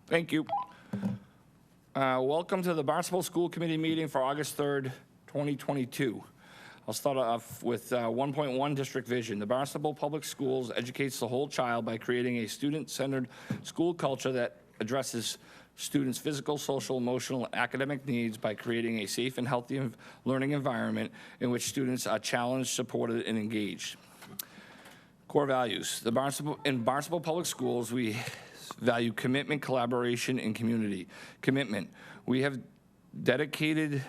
Thank you. Welcome to the Barnstable School Committee meeting for August 3rd, 2022. I'll start off with 1.1 district vision. The Barnstable Public Schools educates the whole child by creating a student-centered school culture that addresses students' physical, social, emotional, and academic needs by creating a safe and healthy learning environment in which students are challenged, supported, and engaged. Core values. In Barnstable Public Schools, we value commitment, collaboration, and community. Commitment. We are dedicated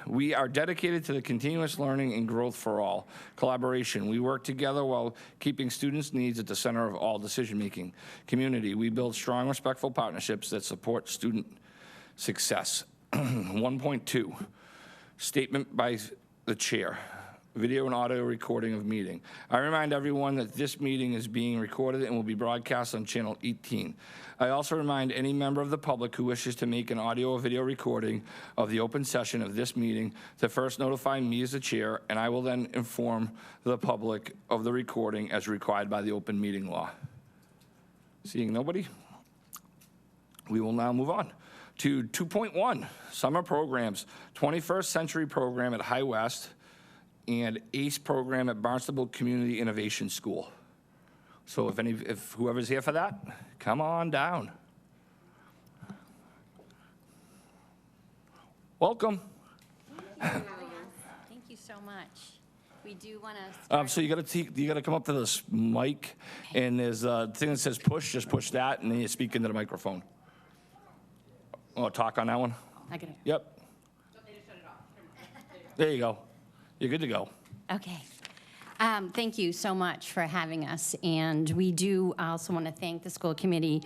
to the continuous learning and growth for all. Collaboration. We work together while keeping students' needs at the center of all decision-making. Community. We build strong, respectful partnerships that support student success. 1.2, statement by the chair. Video and audio recording of meeting. I remind everyone that this meeting is being recorded and will be broadcast on channel 18. I also remind any member of the public who wishes to make an audio or video recording of the open session of this meeting to first notify me as the chair, and I will then inform the public of the recording as required by the open meeting law. Seeing nobody, we will now move on to 2.1, summer programs, 21st Century program at High West, and ACE program at Barnstable Community Innovation School. So if whoever's here for that, come on down. Welcome. Thank you so much. We do want to. So you gotta come up to this mic, and there's a thing that says push. Just push that, and then you speak into the microphone. Oh, talk on that one. I get it. Yep. There you go. You're good to go. Okay. Thank you so much for having us. And we do also want to thank the school committee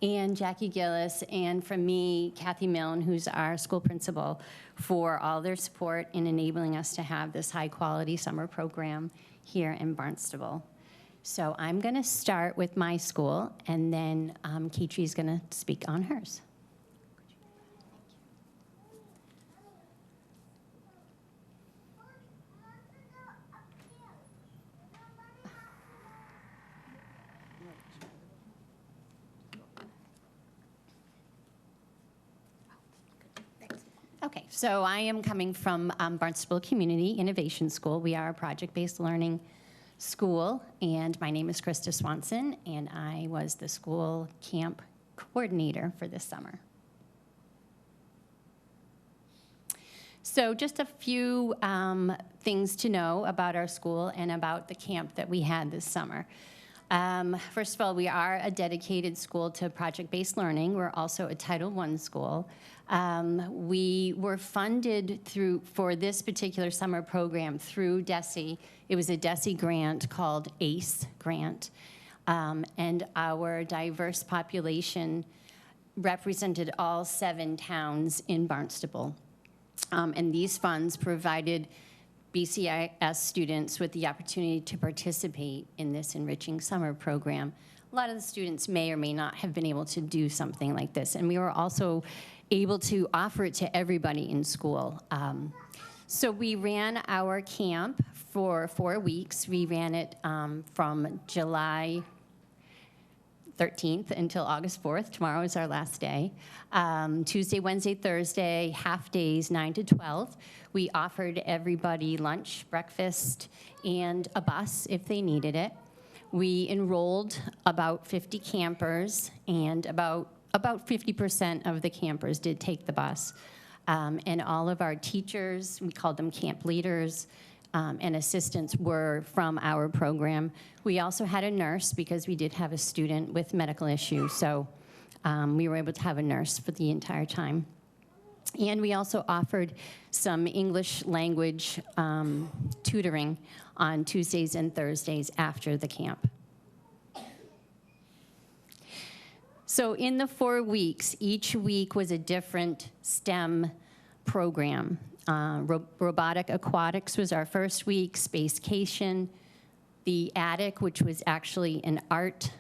and Jackie Gillis, and from me, Kathy Milne, who's our school principal, for all their support in enabling us to have this high quality summer program here in Barnstable. So I'm going to start with my school, and then Katrie's going to speak on hers. Okay, so I am coming from Barnstable Community Innovation School. We are a project-based learning school, and my name is Krista Swanson, and I was the school camp coordinator for this summer. So just a few things to know about our school and about the camp that we had this summer. First of all, we are a dedicated school to project-based learning. We're also a Title I school. We were funded for this particular summer program through DESE. It was a DESE grant called ACE grant. And our diverse population represented all 7 towns in Barnstable. And these funds provided BCIS students with the opportunity to participate in this enriching summer program. A lot of the students may or may not have been able to do something like this, and we were also able to offer it to everybody in school. So we ran our camp for 4 weeks. We ran it from July 13th until August 4th. Tomorrow is our last day. Tuesday, Wednesday, Thursday, half days, 9 to 12. We offered everybody lunch, breakfast, and a bus if they needed it. We enrolled about 50 campers, and about 50% of the campers did take the bus. And all of our teachers, we called them camp leaders, and assistants were from our program. We also had a nurse because we did have a student with medical issues, so we were able to have a nurse for the entire time. And we also offered some English language tutoring on Tuesdays and Thursdays after the camp. So in the 4 weeks, each week was a different STEM program. Robotic aquatics was our first week, Spacecation, the Attic, which was actually an art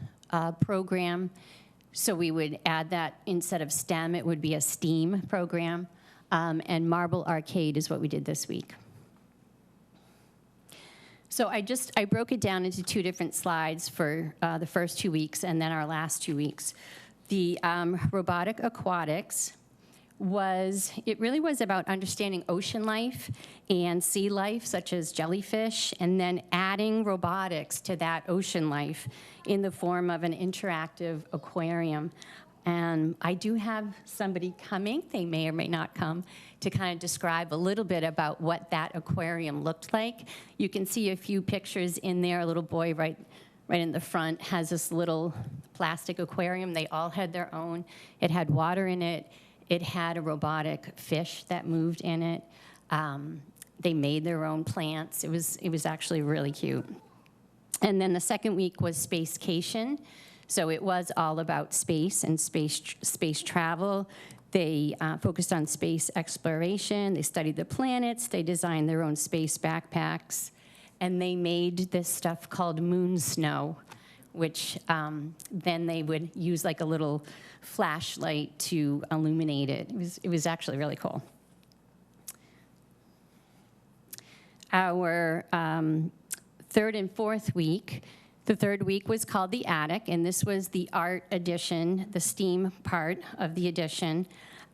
program. So we would add that instead of STEM, it would be a STEAM program. And Marble Arcade is what we did this week. So I broke it down into 2 different slides for the first 2 weeks and then our last 2 weeks. The robotic aquatics it really was about understanding ocean life and sea life, such as jellyfish, and then adding robotics to that ocean life in the form of an interactive aquarium. And I do have somebody coming, they may or may not come, to kind of describe a little bit about what that aquarium looked like. You can see a few pictures in there. A little boy right in the front has this little plastic aquarium. They all had their own. It had water in it. It had a robotic fish that moved in it. They made their own plants. It was actually really cute. And then the second week was Spacecation. So it was all about space and space travel. They focused on space exploration. They studied the planets. They designed their own space backpacks. And they made this stuff called moon snow, which then they would use like a little flashlight to illuminate it. It was actually really cool. Our third and fourth week, the third week was called the Attic, and this was the art edition, the STEAM part of the edition.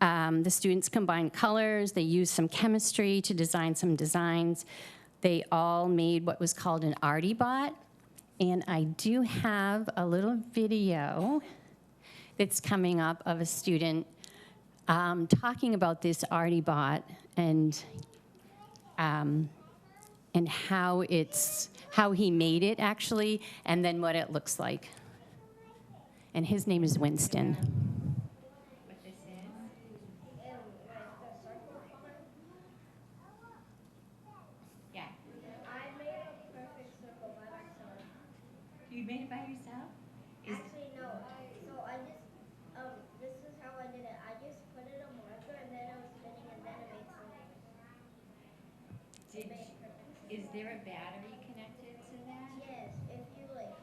The students combined colors. They used some chemistry to design some designs. They all made what was called an ArtieBot, and I do have a little video that's coming up of a student talking about this ArtieBot and how he made it actually, and then what it looks like. And his name is Winston. What this is? Yeah. I made a perfect circle by myself. You made it by yourself? Actually, no. So I just, this is how I did it. I just put it on marker and then I was spinning and then it made something. Is there a battery connected to that? Yes, if you like,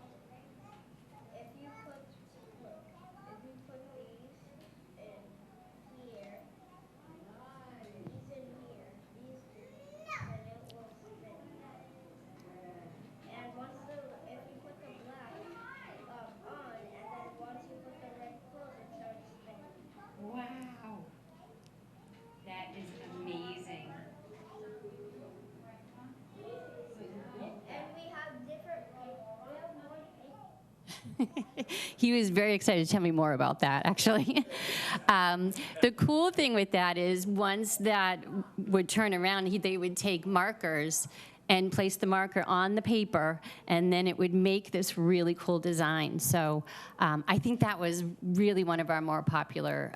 if you put these in here, these in here, these two, then it will spin. And if you put the black on, and then once you put the red close, it starts spinning. Wow. That is amazing. And we have more paper. He was very excited to tell me more about that, actually. The cool thing with that is once that would turn around, they would take markers and place the marker on the paper, and then it would make this really cool design. So I think that was really one of our more popular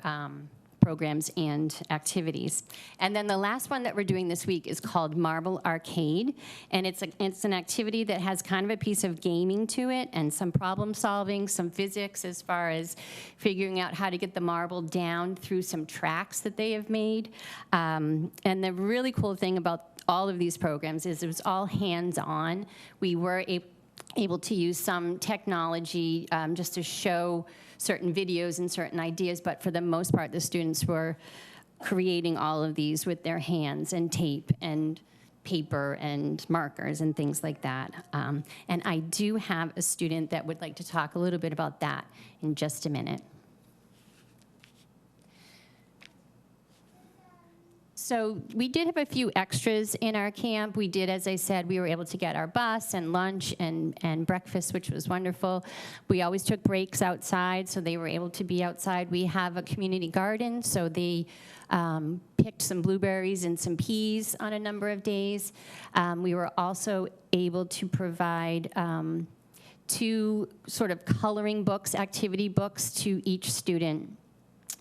programs and activities. And then the last one that we're doing this week is called Marble Arcade, and it's an activity that has kind of a piece of gaming to it and some problem solving, some physics as far as figuring out how to get the marble down through some tracks that they have made. And the really cool thing about all of these programs is it was all hands-on. We were able to use some technology just to show certain videos and certain ideas, but for the most part, the students were creating all of these with their hands and tape and paper and markers and things like that. And I do have a student that would like to talk a little bit about that in just a minute. So we did have a few extras in our camp. We did, as I said, we were able to get our bus and lunch and breakfast, which was wonderful. We always took breaks outside, so they were able to be outside. We have a community garden, so they picked some blueberries and some peas on a number of days. We were also able to provide 2 sort of coloring books, activity books to each student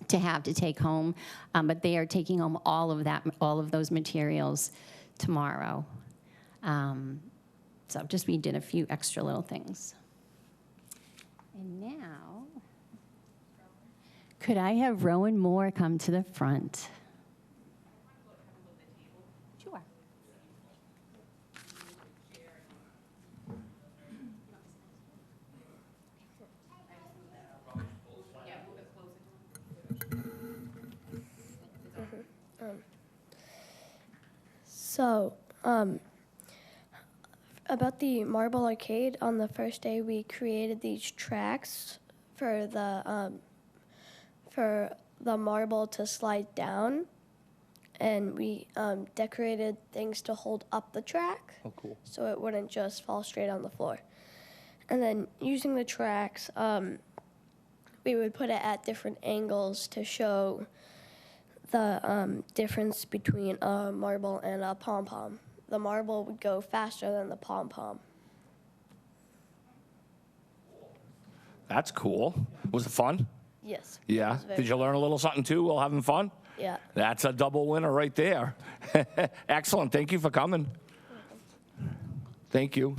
to have to take home, but they are taking home all of those materials tomorrow. So just we did a few extra little things. And now, could I have Rowan Moore come to the front? Sure. So, About the Marble Arcade, on the first day we created these tracks for the marble to slide down, and we decorated things to hold up the track. Oh, cool. So it wouldn't just fall straight on the floor. And then using the tracks, we would put it at different angles to show the difference between a marble and a pom-pom. The marble would go faster than the pom-pom. That's cool. Was it fun? Yes. Yeah. very Did you learn a little something too while having fun? Yeah. That's a double winner right there. Excellent. Thank you for coming. Thank you.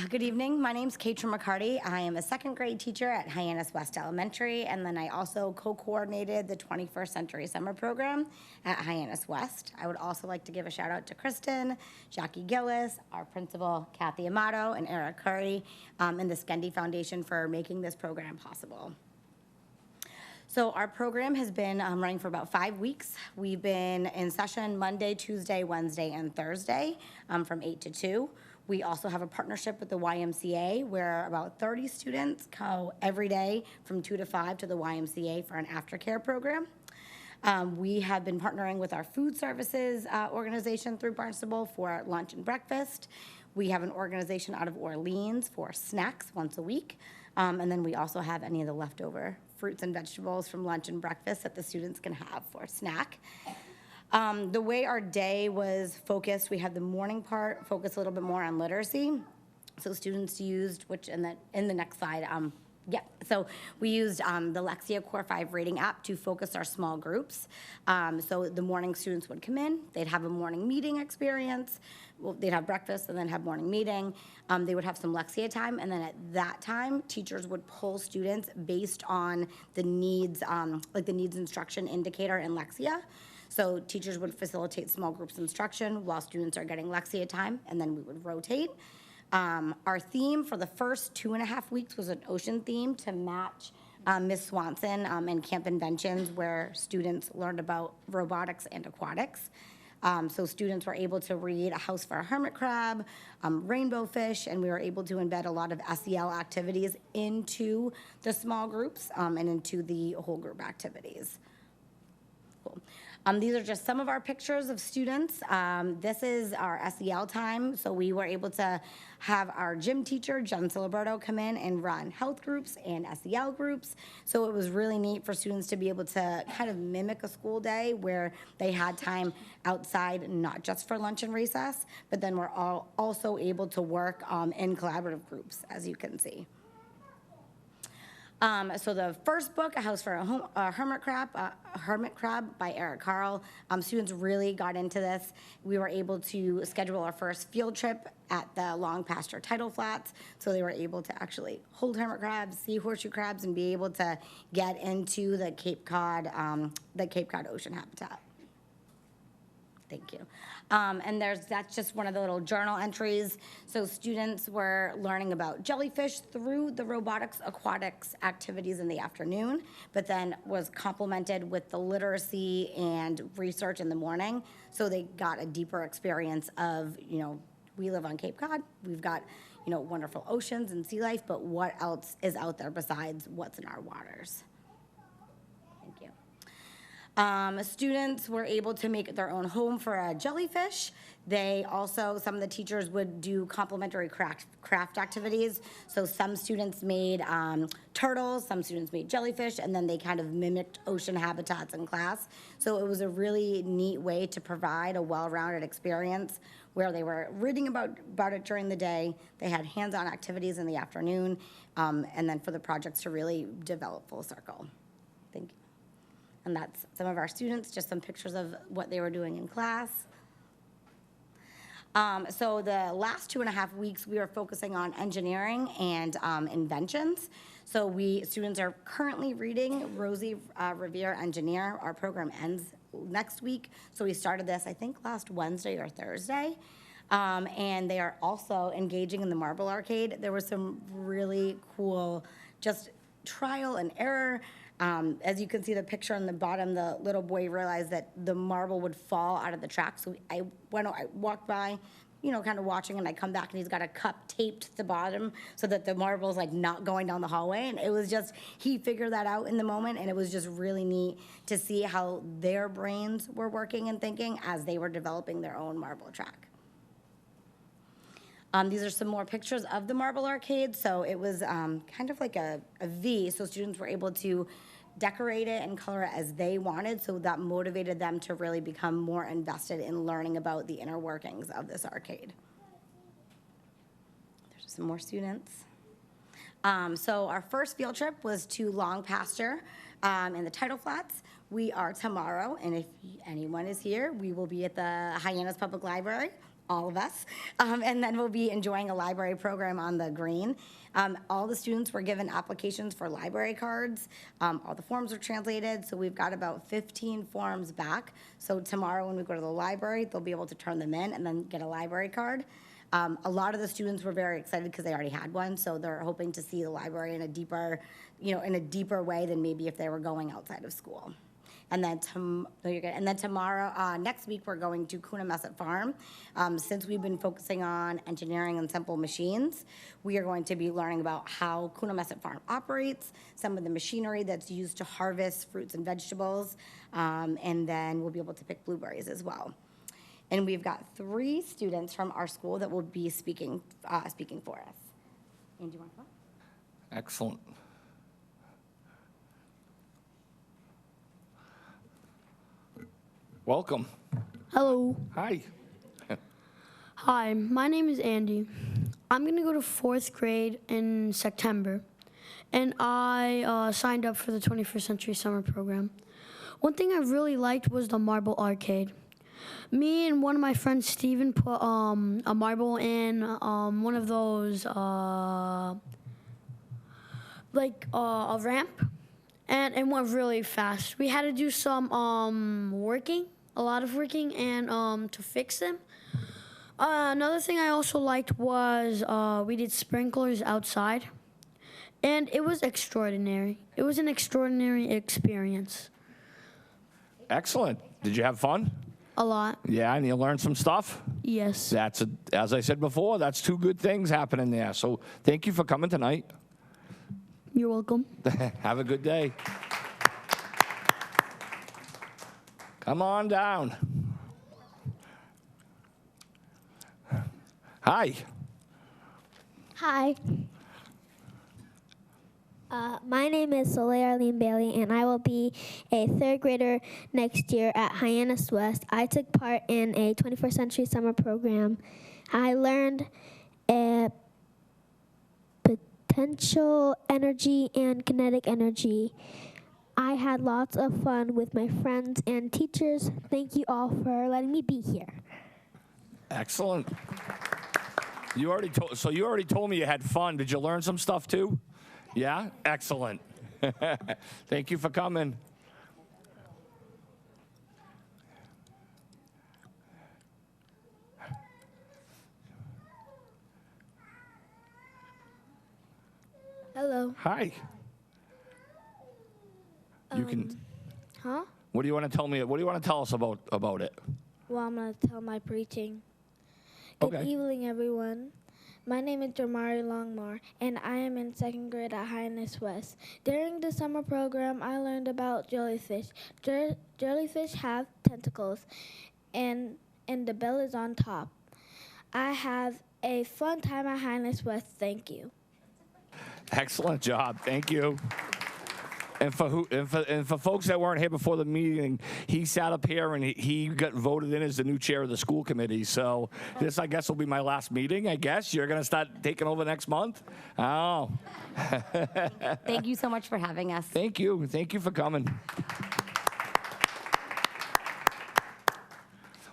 Good evening. My name's Katrin McCarty. I am a second grade teacher at Hyannis West Elementary, and then I also co-coordinated the 21st Century Summer Program at Hyannis West. I would also like to give a shout out to Kristen, Jackie Gillis, our principal, Kathy Amato, and Eric Curry, and the Skendi Foundation for making this program possible. So our program has been running for about 5 weeks. We've been in session Monday, Tuesday, Wednesday, and Thursday from 8 to 2. We also have a partnership with the YMCA where about 30 students go every day from 2 to 5 to the YMCA for an aftercare program. We have been partnering with our food services organization through Barnstable for lunch and breakfast. We have an organization out of Orleans for snacks once a week. And then we also have any of the leftover fruits and vegetables from lunch and breakfast that the students can have for a snack. The way our day was focused, we had the morning part focus a little bit more on literacy. So students used, which in the next slide, so we used the Lexia Core 5 rating app to focus our small groups. So the morning students would come in, they'd have a morning meeting experience, well, they'd have breakfast and then have morning meeting. They would have some Lexia time, and then at that time, teachers would pull students based on the needs, like the needs instruction indicator in Lexia. So teachers would facilitate small groups instruction while students are getting Lexia time, and then we would rotate. Our theme for the first 2.5 weeks was an ocean theme to match Ms. Swanson and Camp Inventions, where students learned about robotics and aquatics. So students were able to read A House for a Hermit Crab, Rainbow Fish, and we were able to embed a lot of SEL activities into the small groups and into the whole group activities. Cool. These are just some of our pictures of students. This is our SEL time. So we were able to have our gym teacher, Jen Ciliberto, come in and run health groups and SEL groups. So it was really neat for students to be able to kind of mimic a school day where they had time outside, not just for lunch and recess, but then we're also able to work in collaborative groups, as you can see. So the first book, A House for a Hermit Crab by Eric Carle, students really got into this. We were able to schedule our first field trip at the Long Pasture Tidal Flats, so they were able to actually hold hermit crabs, see horseshoe crabs, and be able to get into the Cape Cod ocean habitat. Thank you. And that's just one of the little journal entries. So students were learning about jellyfish through the robotics aquatics activities in the afternoon, but then was complemented with the literacy and research in the morning. So they got a deeper experience of, we live on Cape Cod. We've got, wonderful oceans and sea life, but what else is out there besides what's in our waters? Students were able to make their own home for a jellyfish. Some of the teachers would do complementary craft activities. So some students made turtles, some students made jellyfish, and then they kind of mimicked ocean habitats in class. So it was a really neat way to provide a well-rounded experience where they were reading about it during the day, they had hands-on activities in the afternoon, and then for the projects to really develop full circle. Thank you. And that's some of our students, just some pictures of what they were doing in class. So the last 2.5 weeks, we are focusing on engineering and inventions. So students are currently reading Rosie Revere Engineer. Our program ends next week. So we started this, I think, last Wednesday or Thursday. And they are also engaging in the Marble Arcade. There was some really cool, just trial and error As you can see the picture on the bottom, the little boy realized that the marble would fall out of the track. So I walked by, kind of watching, and I come back and he's got a cup taped to the bottom so that the marble's like not going down the hallway. And it was just, he figured that out in the moment, and it was just really neat to see how their brains were working and thinking as they were developing their own marble track. These are some more pictures of the marble arcade. So it was kind of like a V, so students were able to decorate it and color it as they wanted, so that motivated them to really become more invested in learning about the inner workings of this arcade. There's some more students. So our first field trip was to Long Pasture in the Tidal Flats. We are tomorrow, and if anyone is here, we will be at the Hyannis Public Library, all of us, and then we'll be enjoying a library program on the green. All the students were given applications for library cards. All the forms were translated, so we've got about 15 forms back. So tomorrow when we go to the library, they'll be able to turn them in and then get a library card. A lot of the students were very excited because they already had one, so they're hoping to see the library in a deeper, in a deeper way than maybe if they were going outside of school. And then, tomorrow, next week, we're going to Coonamessett Farm. Since we've been focusing on engineering and simple machines, we are going to be learning about how Coonamessett Farm operates, some of the machinery that's used to harvest fruits and vegetables, and then we'll be able to pick blueberries as well. And we've got 3 students from our school that will be speaking for us. And do you want to go? Excellent. Welcome. Hello. Hi. Hi, my name is Andy. I'm going to go to 4th grade in September, and I signed up for the 21st Century Summer Program. One thing I really liked was the marble arcade. Me and one of my friends, Steven, put a marble in one of those, a ramp, and it went really fast. We had to do some a lot of working, and to fix them. Another thing I also liked was we did sprinklers outside, and it was extraordinary. It was an extraordinary experience. Excellent. Did you have fun? A lot, Yeah, and you learned some stuff? yes. As I said before, that's 2 good things happening there. So thank you for coming tonight. You're welcome. Have a good day. Come on down. Hi. Hi. My name is Soleil Arlene Bailey, and I will be a 3rd grader next year at Hyannis West. I took part in a 21st Century Summer Program. I learned potential energy and kinetic energy. I had lots of fun with my friends and teachers. Thank you all for letting me be here. Excellent. You already told me you had fun. Did you learn some stuff too? Yeah? Excellent. Thank you for coming. Hello. Hi. You can. Huh? What do you want to tell me? What do you want to tell us about it? Well, I'm going to tell my preaching. Good Okay. evening, everyone. My name is Jamari Longmore, and I am in 2nd grade at Hyannis West. During the summer program, I learned about jellyfish. Jellyfish have tentacles, and the bill is on top. I have a fun time at Hyannis West. Thank you. Excellent job. Thank you. And for folks that weren't here before the meeting, he sat up here and he got voted in as the new chair of the school committee. So this, I guess, will be my last meeting, I guess. You're going to start taking over next month? Oh. Thank you so much for having us. Thank you. Thank you for coming.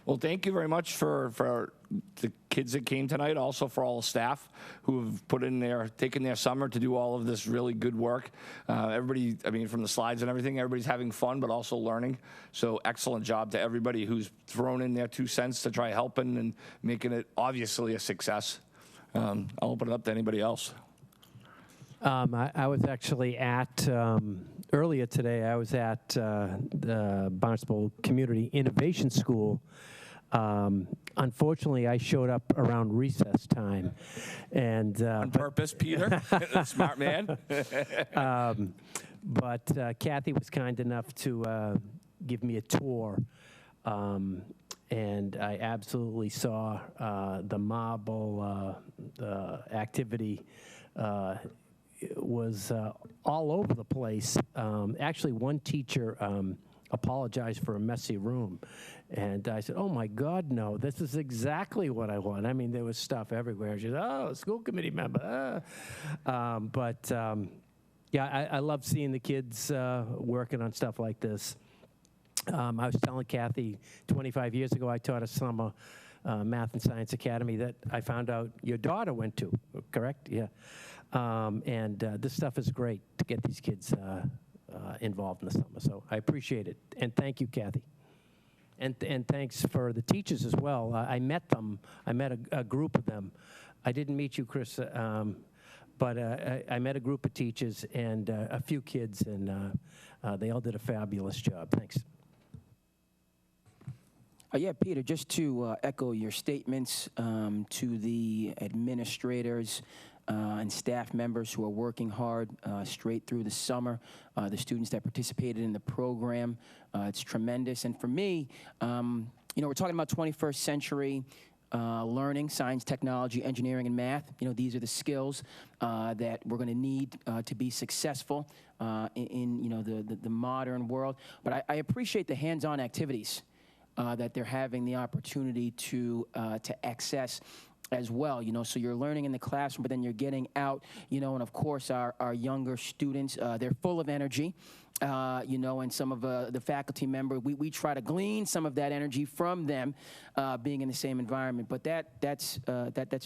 Well, thank you very much for the kids that came tonight, also for all the staff who have taken their summer to do all of this really good work. Everybody, from the slides and everything, everybody's having fun, but also learning. So excellent job to everybody who's thrown in their 2 cents to try helping and making it obviously a success. I'll open it up to anybody else. I was actually at, earlier today, I was at the Barnstable Community Innovation School. Unfortunately, I showed up around recess time, and On purpose, Peter, smart man. But Kathy was kind enough to give me a tour, and I absolutely saw the marble activity. It was all over the place. Actually, one teacher apologized for a messy room. And I said, oh my God, no, this is exactly what I want. I mean, there was stuff everywhere. She said, oh, school committee member. Yeah, I love seeing the kids working on stuff like this. I was telling Kathy, 25 years ago, I taught a summer math and science academy that I found out your daughter went to, correct? Yeah. This stuff is great to get these kids involved in the summer. So I appreciate it. And thank you, Kathy. And thanks for the teachers as well. I met them. I met a group of them. I didn't meet you, Chris, but I met a group of teachers and a few kids, and they all did a fabulous job. Thanks. Yeah, Peter, just to echo your statements to the administrators and staff members who are working hard straight through the summer, the students that participated in the program, it's tremendous. And for me, we're talking about 21st century learning, science, technology, engineering, and math. These are the skills that we're going to need to be successful in the modern world. But I appreciate the hands-on activities that they're having the opportunity to access as well, so you're learning in the classroom, but then you're getting out, and of course our younger students, they're full of energy, and some of the faculty member, we try to glean some of that energy from them being in the same environment, but that's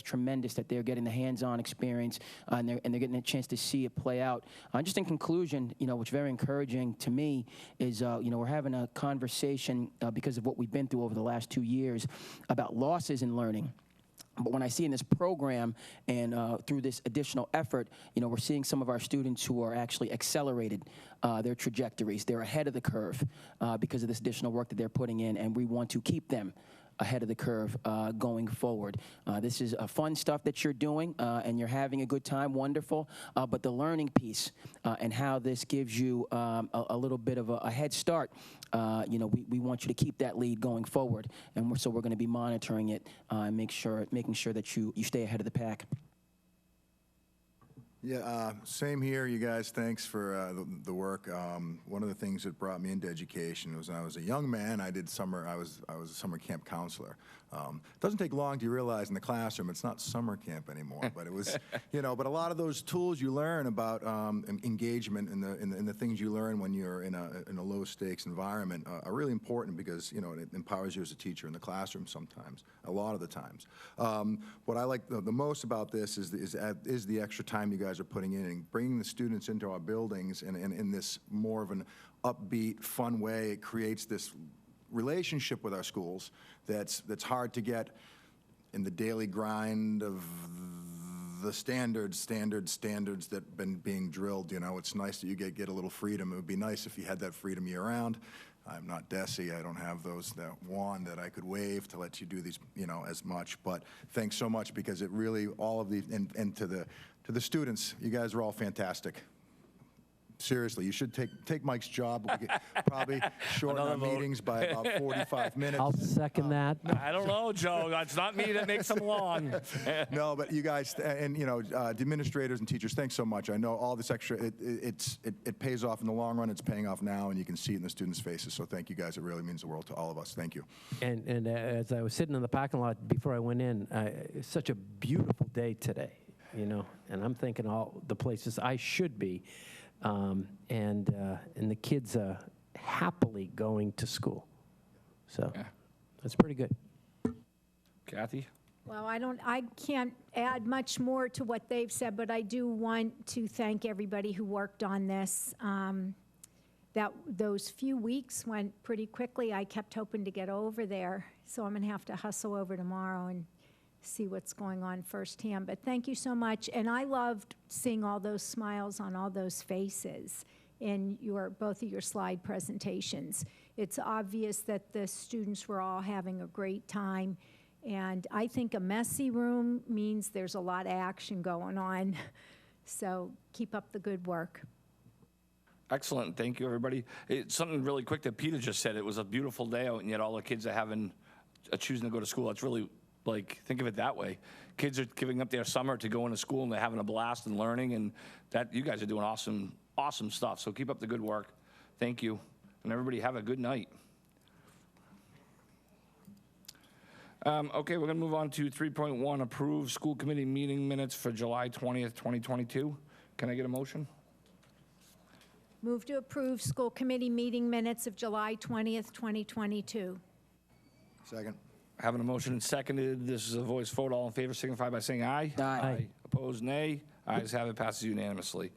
tremendous that they're getting the hands-on experience and they're getting a chance to see it play out. Just in conclusion, which is very encouraging to me is, we're having a conversation because of what we've been through over the last 2 years about losses in learning. But when I see in this program and through this additional effort, we're seeing some of our students who are actually accelerated their trajectories. They're ahead of the curve because of this additional work that they're putting in, and we want to keep them ahead of the curve going forward. This is fun stuff that you're doing, and you're having a good time, wonderful. But the learning piece and how this gives you a little bit of a head start, we want you to keep that lead going forward. And so we're going to be monitoring it and making sure that you stay ahead of the pack. Yeah, same here, you guys. Thanks for the work. One of the things that brought me into education was when I was a young man. I was a summer camp counselor. It doesn't take long to realize in the classroom it's not summer camp anymore. But it was, But a lot of those tools you learn about engagement and the things you learn when you're in a low stakes environment are really important because it empowers you as a teacher in the classroom sometimes, a lot of the times. What I like the most about this is the extra time you guys are putting in and bringing the students into our buildings and in this more of an upbeat, fun way. It creates this relationship with our schools that's hard to get in the daily grind of the standards that been being drilled. It's nice that you get a little freedom. It would be nice if you had that freedom year-round. I'm not Desi. I don't have that wand that I could wave to let you do these, as much. But thanks so much because it really all of these and to the students, you guys are all fantastic. Seriously, you should take Mike's job. We could probably shorten our meetings by about 45 minutes. I'll second that. I don't know, Joe. It's not me that makes them long. No, but you guys, and the administrators and teachers, thanks so much. I know all this extra, it pays off in the long run. It's paying off now, and you can see it in the students' faces. So thank you guys. It really means the world to all of us. Thank you. And as I was sitting in the parking lot before I went in, it's such a beautiful day today, and I'm thinking all the places I should be. And the kids are happily going to school. So that's pretty good. Kathy? Well, I can't add much more to what they've said, but I do want to thank everybody who worked on this. Those few weeks went pretty quickly. I kept hoping to get over there, so I'm going to have to hustle over tomorrow and see what's going on firsthand. But thank you so much. And I loved seeing all those smiles on all those faces in both of your slide presentations. It's obvious that the students were all having a great time. And I think a messy room means there's a lot of action going on. So keep up the good work. Excellent. Thank you, everybody. It's something really quick that Peter just said. It was a beautiful day out, and yet all the kids are choosing to go to school. That's really, think of it that way. Kids are giving up their summer to go into school, and they're having a blast and learning, and you guys are doing awesome stuff. So keep up the good work. Thank you. And everybody have a good night. Okay, we're going to move on to 3.1, approve school committee meeting minutes for July 20th, 2022. Can I get a motion? Move to approve school committee meeting minutes of July 20th, 2022. Second. Having a motion and seconded. This is a voice vote. All in favor signify by saying aye. Aye. Opposed, nay. Ayes have it, passes unanimously.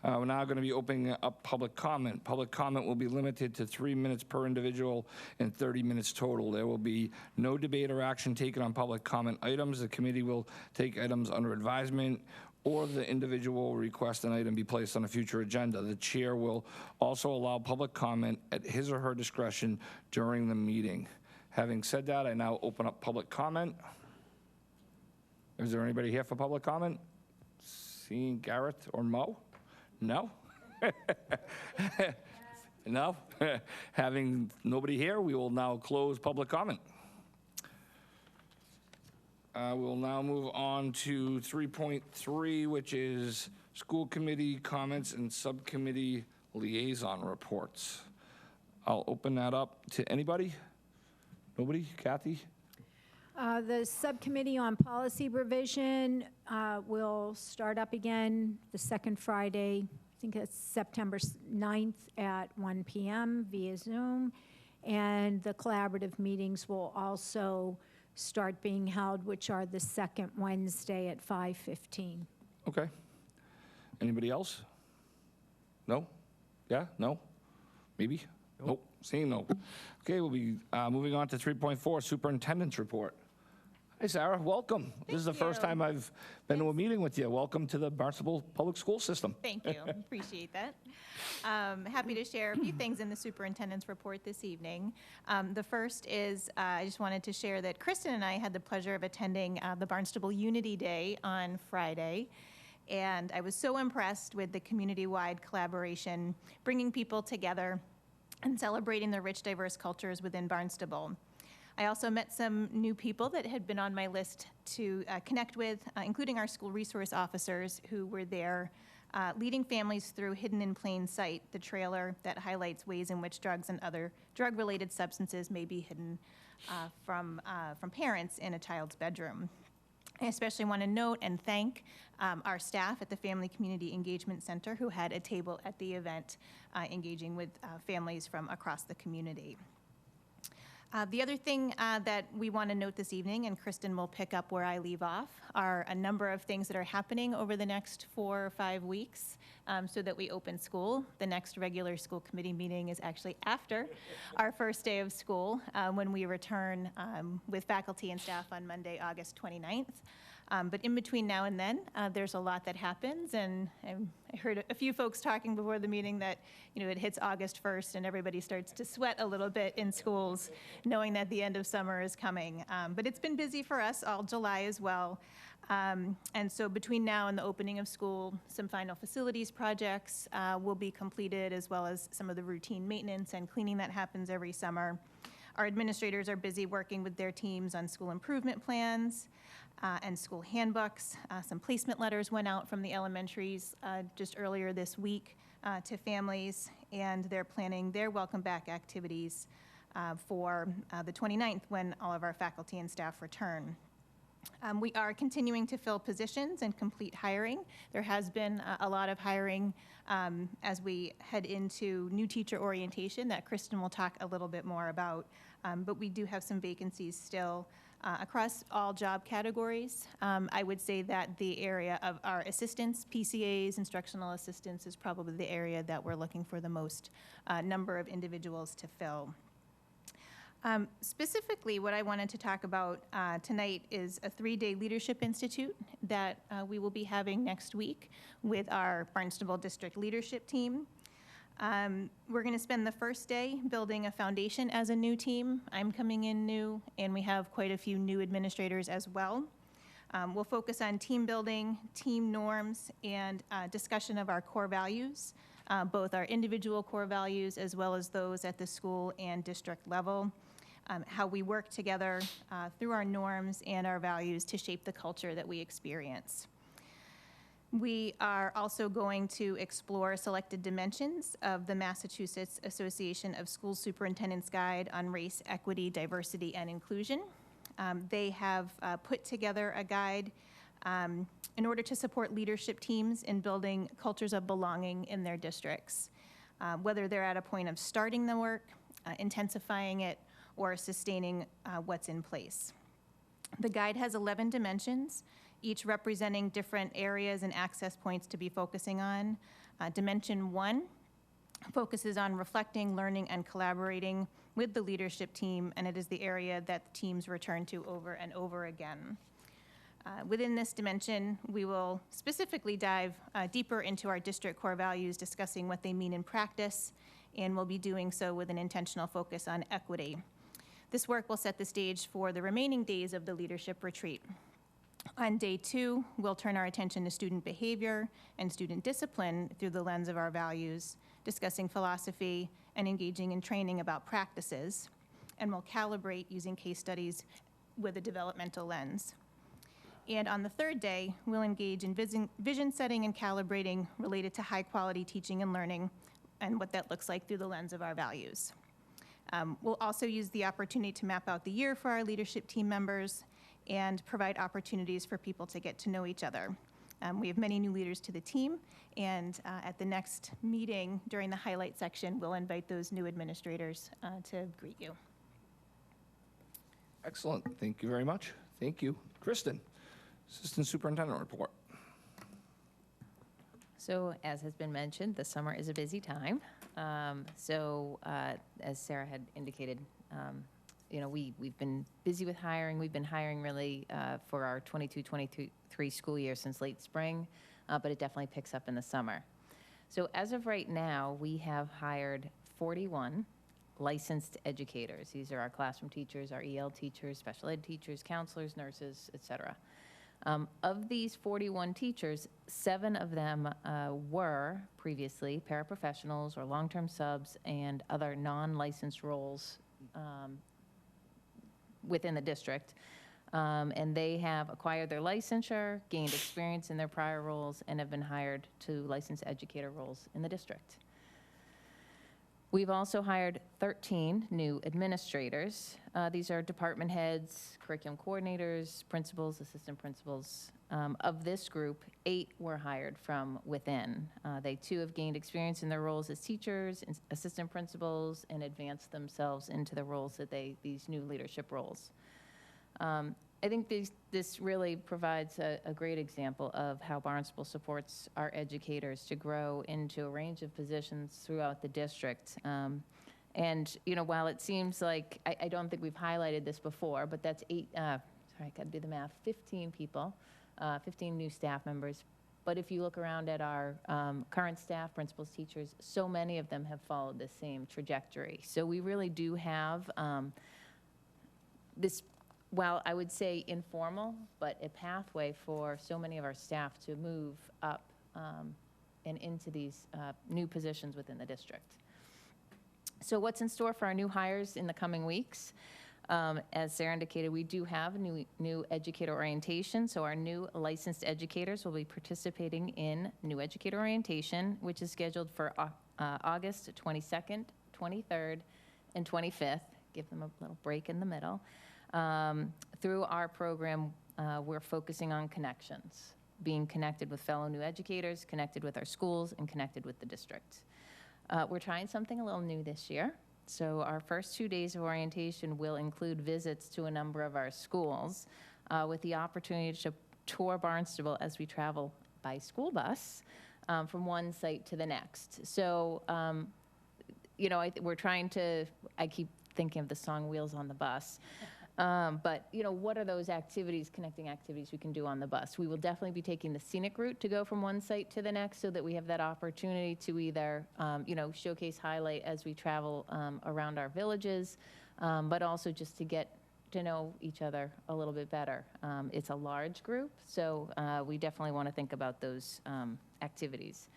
We're now going to be opening up public comment. Public comment will be limited to 3 minutes per individual and 30 minutes total. There will be no debate or action taken on public comment items. The committee will take items under advisement, or the individual will request an item be placed on a future agenda. The chair will also allow public comment at his or her discretion during the meeting. Having said that, I now open up public comment. Is there anybody here for public comment? Seeing Garrett or Mo? No? No? Having nobody here, we will now close public comment. We'll now move on to 3.3, which is school committee comments and subcommittee liaison reports. I'll open that up to anybody. Nobody? Kathy? The subcommittee on policy revision will start up again the second Friday, I think it's September 9th at 1 p.m. via Zoom. And the collaborative meetings will also start being held, which are the second Wednesday at 5:15. Okay. Anybody else? No? Yeah? No? Maybe? Nope. Seeing no. Okay, we'll be moving on to 3.4, superintendent's report. Hi, Sarah. Welcome. This is the first time I've been to a meeting with you. Welcome to the Barnstable Public School System. Thank you. Appreciate that. Happy to share a few things in the superintendent's report this evening. The first is I just wanted to share that Kristen and I had the pleasure of attending the Barnstable Unity Day on Friday. And I was so impressed with the community-wide collaboration, bringing people together and celebrating the rich, diverse cultures within Barnstable. I also met some new people that had been on my list to connect with, including our school resource officers who were there leading families through Hidden in Plain Sight, the trailer that highlights ways in which drugs and other drug-related substances may be hidden from parents in a child's bedroom. I especially want to note and thank our staff at the Family Community Engagement Center who had a table at the event engaging with families from across the community. The other thing that we want to note this evening, and Kristen will pick up where I leave off, are a number of things that are happening over the next 4 or 5 weeks so that we open school. The next regular school committee meeting is actually after our first day of school when we return with faculty and staff on Monday, August 29th. But in between now and then, there's a lot that happens, and I heard a few folks talking before the meeting that, it hits August 1st and everybody starts to sweat a little bit in schools, knowing that the end of summer is coming. But it's been busy for us all July as well. And so between now and the opening of school, some final facilities projects will be completed, as well as some of the routine maintenance and cleaning that happens every summer. Our administrators are busy working with their teams on school improvement plans and school handbooks. Some placement letters went out from the elementaries just earlier this week to families, and they're planning their welcome back activities for the 29th when all of our faculty and staff return. We are continuing to fill positions and complete hiring. There has been a lot of hiring as we head into new teacher orientation that Kristen will talk a little bit more about, but we do have some vacancies still across all job categories. I would say that the area of our assistants, PCAs, instructional assistants, is probably the area that we're looking for the most number of individuals to fill. Specifically, what I wanted to talk about tonight is a 3-day leadership institute that we will be having next week with our Barnstable District leadership team. We're going to spend the first day building a foundation as a new team. I'm coming in new, and we have quite a few new administrators as well. We'll focus on team building, team norms, and discussion of our core values, both our individual core values as well as those at the school and district level. How we work together through our norms and our values to shape the culture that we experience. We are also going to explore selected dimensions of the Massachusetts Association of School Superintendents Guide on Race, Equity, Diversity, and Inclusion. They have put together a guide in order to support leadership teams in building cultures of belonging in their districts, whether they're at a point of starting the work, intensifying it, or sustaining what's in place. The guide has 11 dimensions, each representing different areas and access points to be focusing on. Dimension 1 focuses on reflecting, learning, and collaborating with the leadership team, and it is the area that the teams return to over and over again. Within this dimension, we will specifically dive deeper into our district core values, discussing what they mean in practice, and we'll be doing so with an intentional focus on equity. This work will set the stage for the remaining days of the leadership retreat. On day 2, we'll turn our attention to student behavior and student discipline through the lens of our values, discussing philosophy and engaging in training about practices, and we'll calibrate using case studies with a developmental lens. And on the 3rd day, we'll engage in vision setting and calibrating related to high-quality teaching and learning and what that looks like through the lens of our values. We'll also use the opportunity to map out the year for our leadership team members and provide opportunities for people to get to know each other. We have many new leaders to the team, and at the next meeting during the highlight section, we'll invite those new administrators to greet you. Excellent. Thank you very much. Thank you. Kristen, Assistant Superintendent report. So as has been mentioned, the summer is a busy time. As Sarah had indicated, we've been busy with hiring. We've been hiring really for our 22-23 school year since late spring, but it definitely picks up in the summer. So as of right now, we have hired 41 licensed educators. These are our classroom teachers, our EL teachers, special ed teachers, counselors, nurses, et cetera. Of these 41 teachers, 7 of them were previously paraprofessionals or long-term subs and other non-licensed roles within the district. And they have acquired their licensure, gained experience in their prior roles, and have been hired to licensed educator roles in the district. We've also hired 13 new administrators. These are department heads, curriculum coordinators, principals, assistant principals. Of this group, 8 were hired from within. They too have gained experience in their roles as teachers, assistant principals, and advanced themselves into the roles that these new leadership roles. I think this really provides a great example of how Barnstable supports our educators to grow into a range of positions throughout the district. While it seems like, I don't think we've highlighted this before, but that's 15 people, 15 new staff members. But if you look around at our current staff, principals, teachers, so many of them have followed the same trajectory. So we really do have this, well, I would say informal, but a pathway for so many of our staff to move up and into these new positions within the district. So what's in store for our new hires in the coming weeks? As Sarah indicated, we do have a new educator orientation. So our new licensed educators will be participating in new educator orientation, which is scheduled for August 22nd, 23rd, and 25th. Give them a little break in the middle. Through our program, we're focusing on connections, being connected with fellow new educators, connected with our schools, and connected with the district. We're trying something a little new this year. So our first 2 days of orientation will include visits to a number of our schools with the opportunity to tour Barnstable as we travel by school bus from one site to the next. So, we're trying to, I keep thinking of the song Wheels on the Bus. But, what are those activities, connecting activities we can do on the bus? We will definitely be taking the scenic route to go from one site to the next so that we have that opportunity to either, showcase, highlight as we travel around our villages, but also just to get to know each other a little bit better. It's a large group, so we definitely want to think about those activities.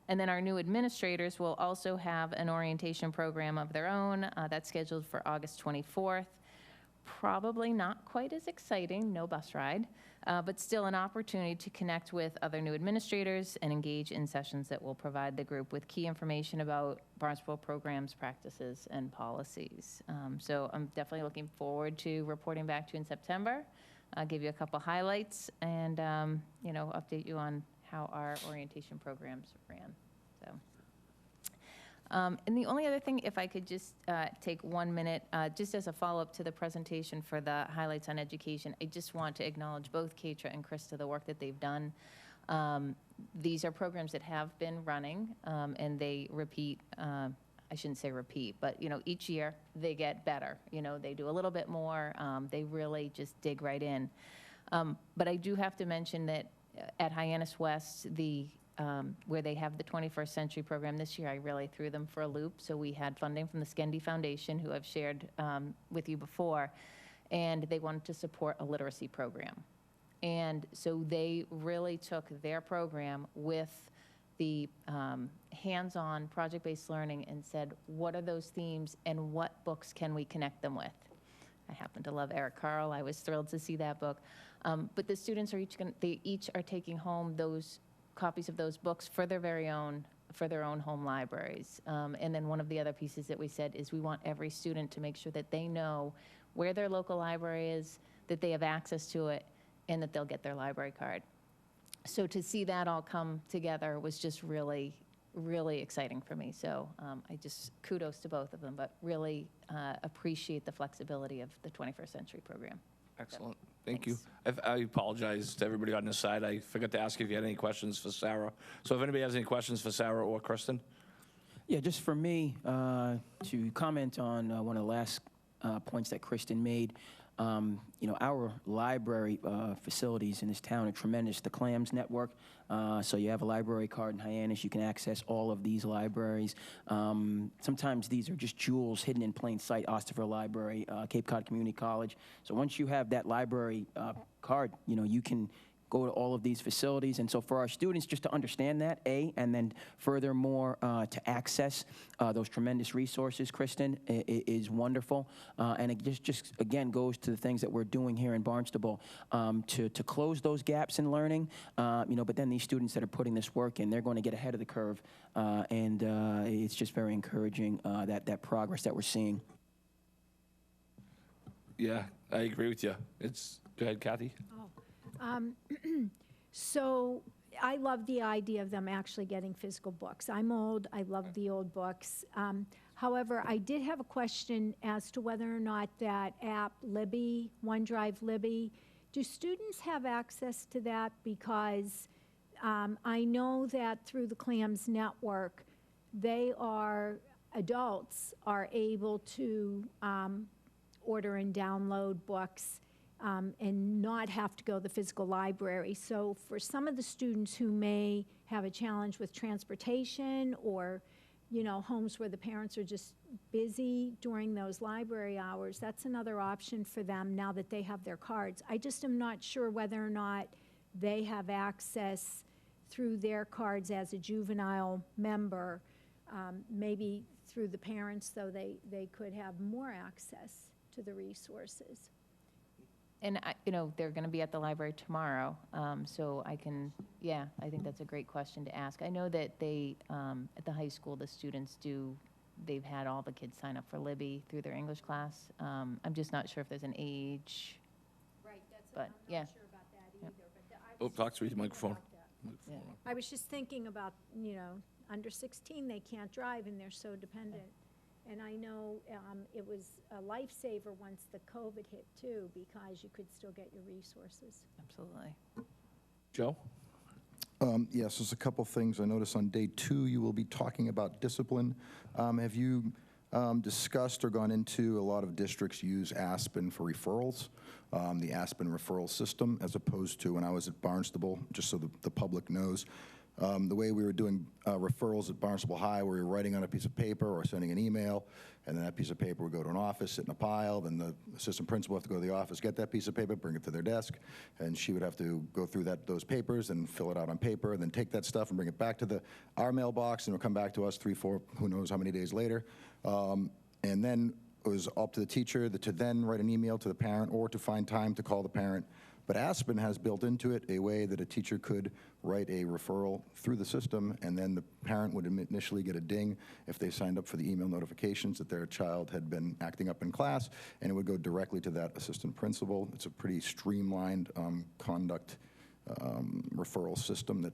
And then our new administrators will also have an orientation program of their own that's scheduled for August 24th. Probably not quite as exciting, no bus ride, but still an opportunity to connect with other new administrators and engage in sessions that will provide the group with key information about Barnstable programs, practices, and policies. So I'm definitely looking forward to reporting back to you in September. I'll give you a couple highlights and, update you on how our orientation programs ran. So. And the only other thing, if I could just take 1 minute, just as a follow-up to the presentation for the highlights on education, I just want to acknowledge both Keitra and Krista, the work that they've done. These are programs that have been running, and they repeat, I shouldn't say repeat, but, each year they get better. They do a little bit more. They really just dig right in. But I do have to mention that at Hyannis West, where they have the 21st Century program this year, I really threw them for a loop. So we had funding from the Skendi Foundation, who I've shared with you before, and they wanted to support a literacy program. And so they really took their program with the hands-on project-based learning and said, what are those themes and what books can we connect them with? I happen to love Eric Carle. I was thrilled to see that book. But the students are they each are taking home those copies of those books for their own home libraries. And then one of the other pieces that we said is we want every student to make sure that they know where their local library is, that they have access to it, and that they'll get their library card. So to see that all come together was just really, really exciting for me. So I just kudos to both of them, but really appreciate the flexibility of the 21st Century program. Excellent. Thank you. I apologize to everybody on this side. I forgot to ask if you had any questions for Sarah. So if anybody has any questions for Sarah or Kristen? Yeah, just for me to comment on one of the last points that Kristen made. Our library facilities in this town are tremendous. The CLAMS network, so you have a library card in Hyannis, you can access all of these libraries. Sometimes these are just jewels hidden in plain sight, Osterville Library, Cape Cod Community College. So once you have that library card, you can go to all of these facilities. And so for our students, just to understand that, and then furthermore to access those tremendous resources, Kristen, is wonderful. And it just again goes to the things that we're doing here in Barnstable to close those gaps in learning. But then these students that are putting this work in, they're going to get ahead of the curve. And it's just very encouraging, that progress that we're seeing. Yeah, I agree with you. Go ahead, Kathy. So I love the idea of them actually getting physical books. I'm old. I love the old books. However, I did have a question as to whether or not that app, Libby, OneDrive Libby, do students have access to that? Because I know that through the CLAMS network, adults are able to order and download books and not have to go to the physical library. So for some of the students who may have a challenge with transportation or, homes where the parents are just busy during those library hours, that's another option for them now that they have their cards. I just am not sure whether or not they have access through their cards as a juvenile member, maybe through the parents, though they could have more access to the resources. And, they're going to be at the library tomorrow, so I think that's a great question to ask. I know that they, at the high school, the students they've had all the kids sign up for Libby through their English class. I'm just not sure if there's an age. Right, I'm not sure about that either. But Talk through the microphone. Yeah. I was just thinking about, under 16, they can't drive and they're so dependent. And I know it was a lifesaver once the COVID hit too, because you could still get your resources. Absolutely. Joe? Yes, there's a couple things. I notice on day 2 you will be talking about discipline. Have you discussed or gone into, a lot of districts use Aspen for referrals, the Aspen referral system, as opposed to when I was at Barnstable, just so the public knows. The way we were doing referrals at Barnstable High, we were writing on a piece of paper or sending an email, and then that piece of paper would go to an office, sit in a pile, then the assistant principal would have to go to the office, get that piece of paper, bring it to their desk, and she would have to go through those papers and fill it out on paper, and then take that stuff and bring it back to our mailbox, and it'll come back to us 3, 4, who knows how many days later. And then it was up to the teacher to then write an email to the parent or to find time to call the parent. But Aspen has built into it a way that a teacher could write a referral through the system, and then the parent would initially get a ding if they signed up for the email notifications that their child had been acting up in class, and it would go directly to that assistant principal. It's a pretty streamlined conduct referral system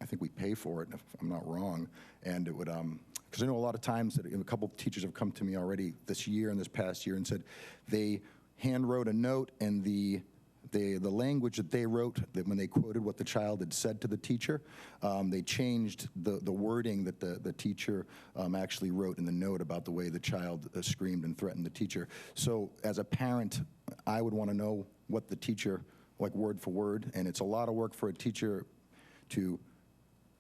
I think we pay for it, if I'm not wrong, and it would, because I know a lot of times that a couple of teachers have come to me already this year and this past year and said they hand wrote a note, and the language that they wrote, that when they quoted what the child had said to the teacher, they changed the wording that the teacher actually wrote in the note about the way the child screamed and threatened the teacher. So as a parent, I would want to know what the teacher, like word for word, and it's a lot of work for a teacher to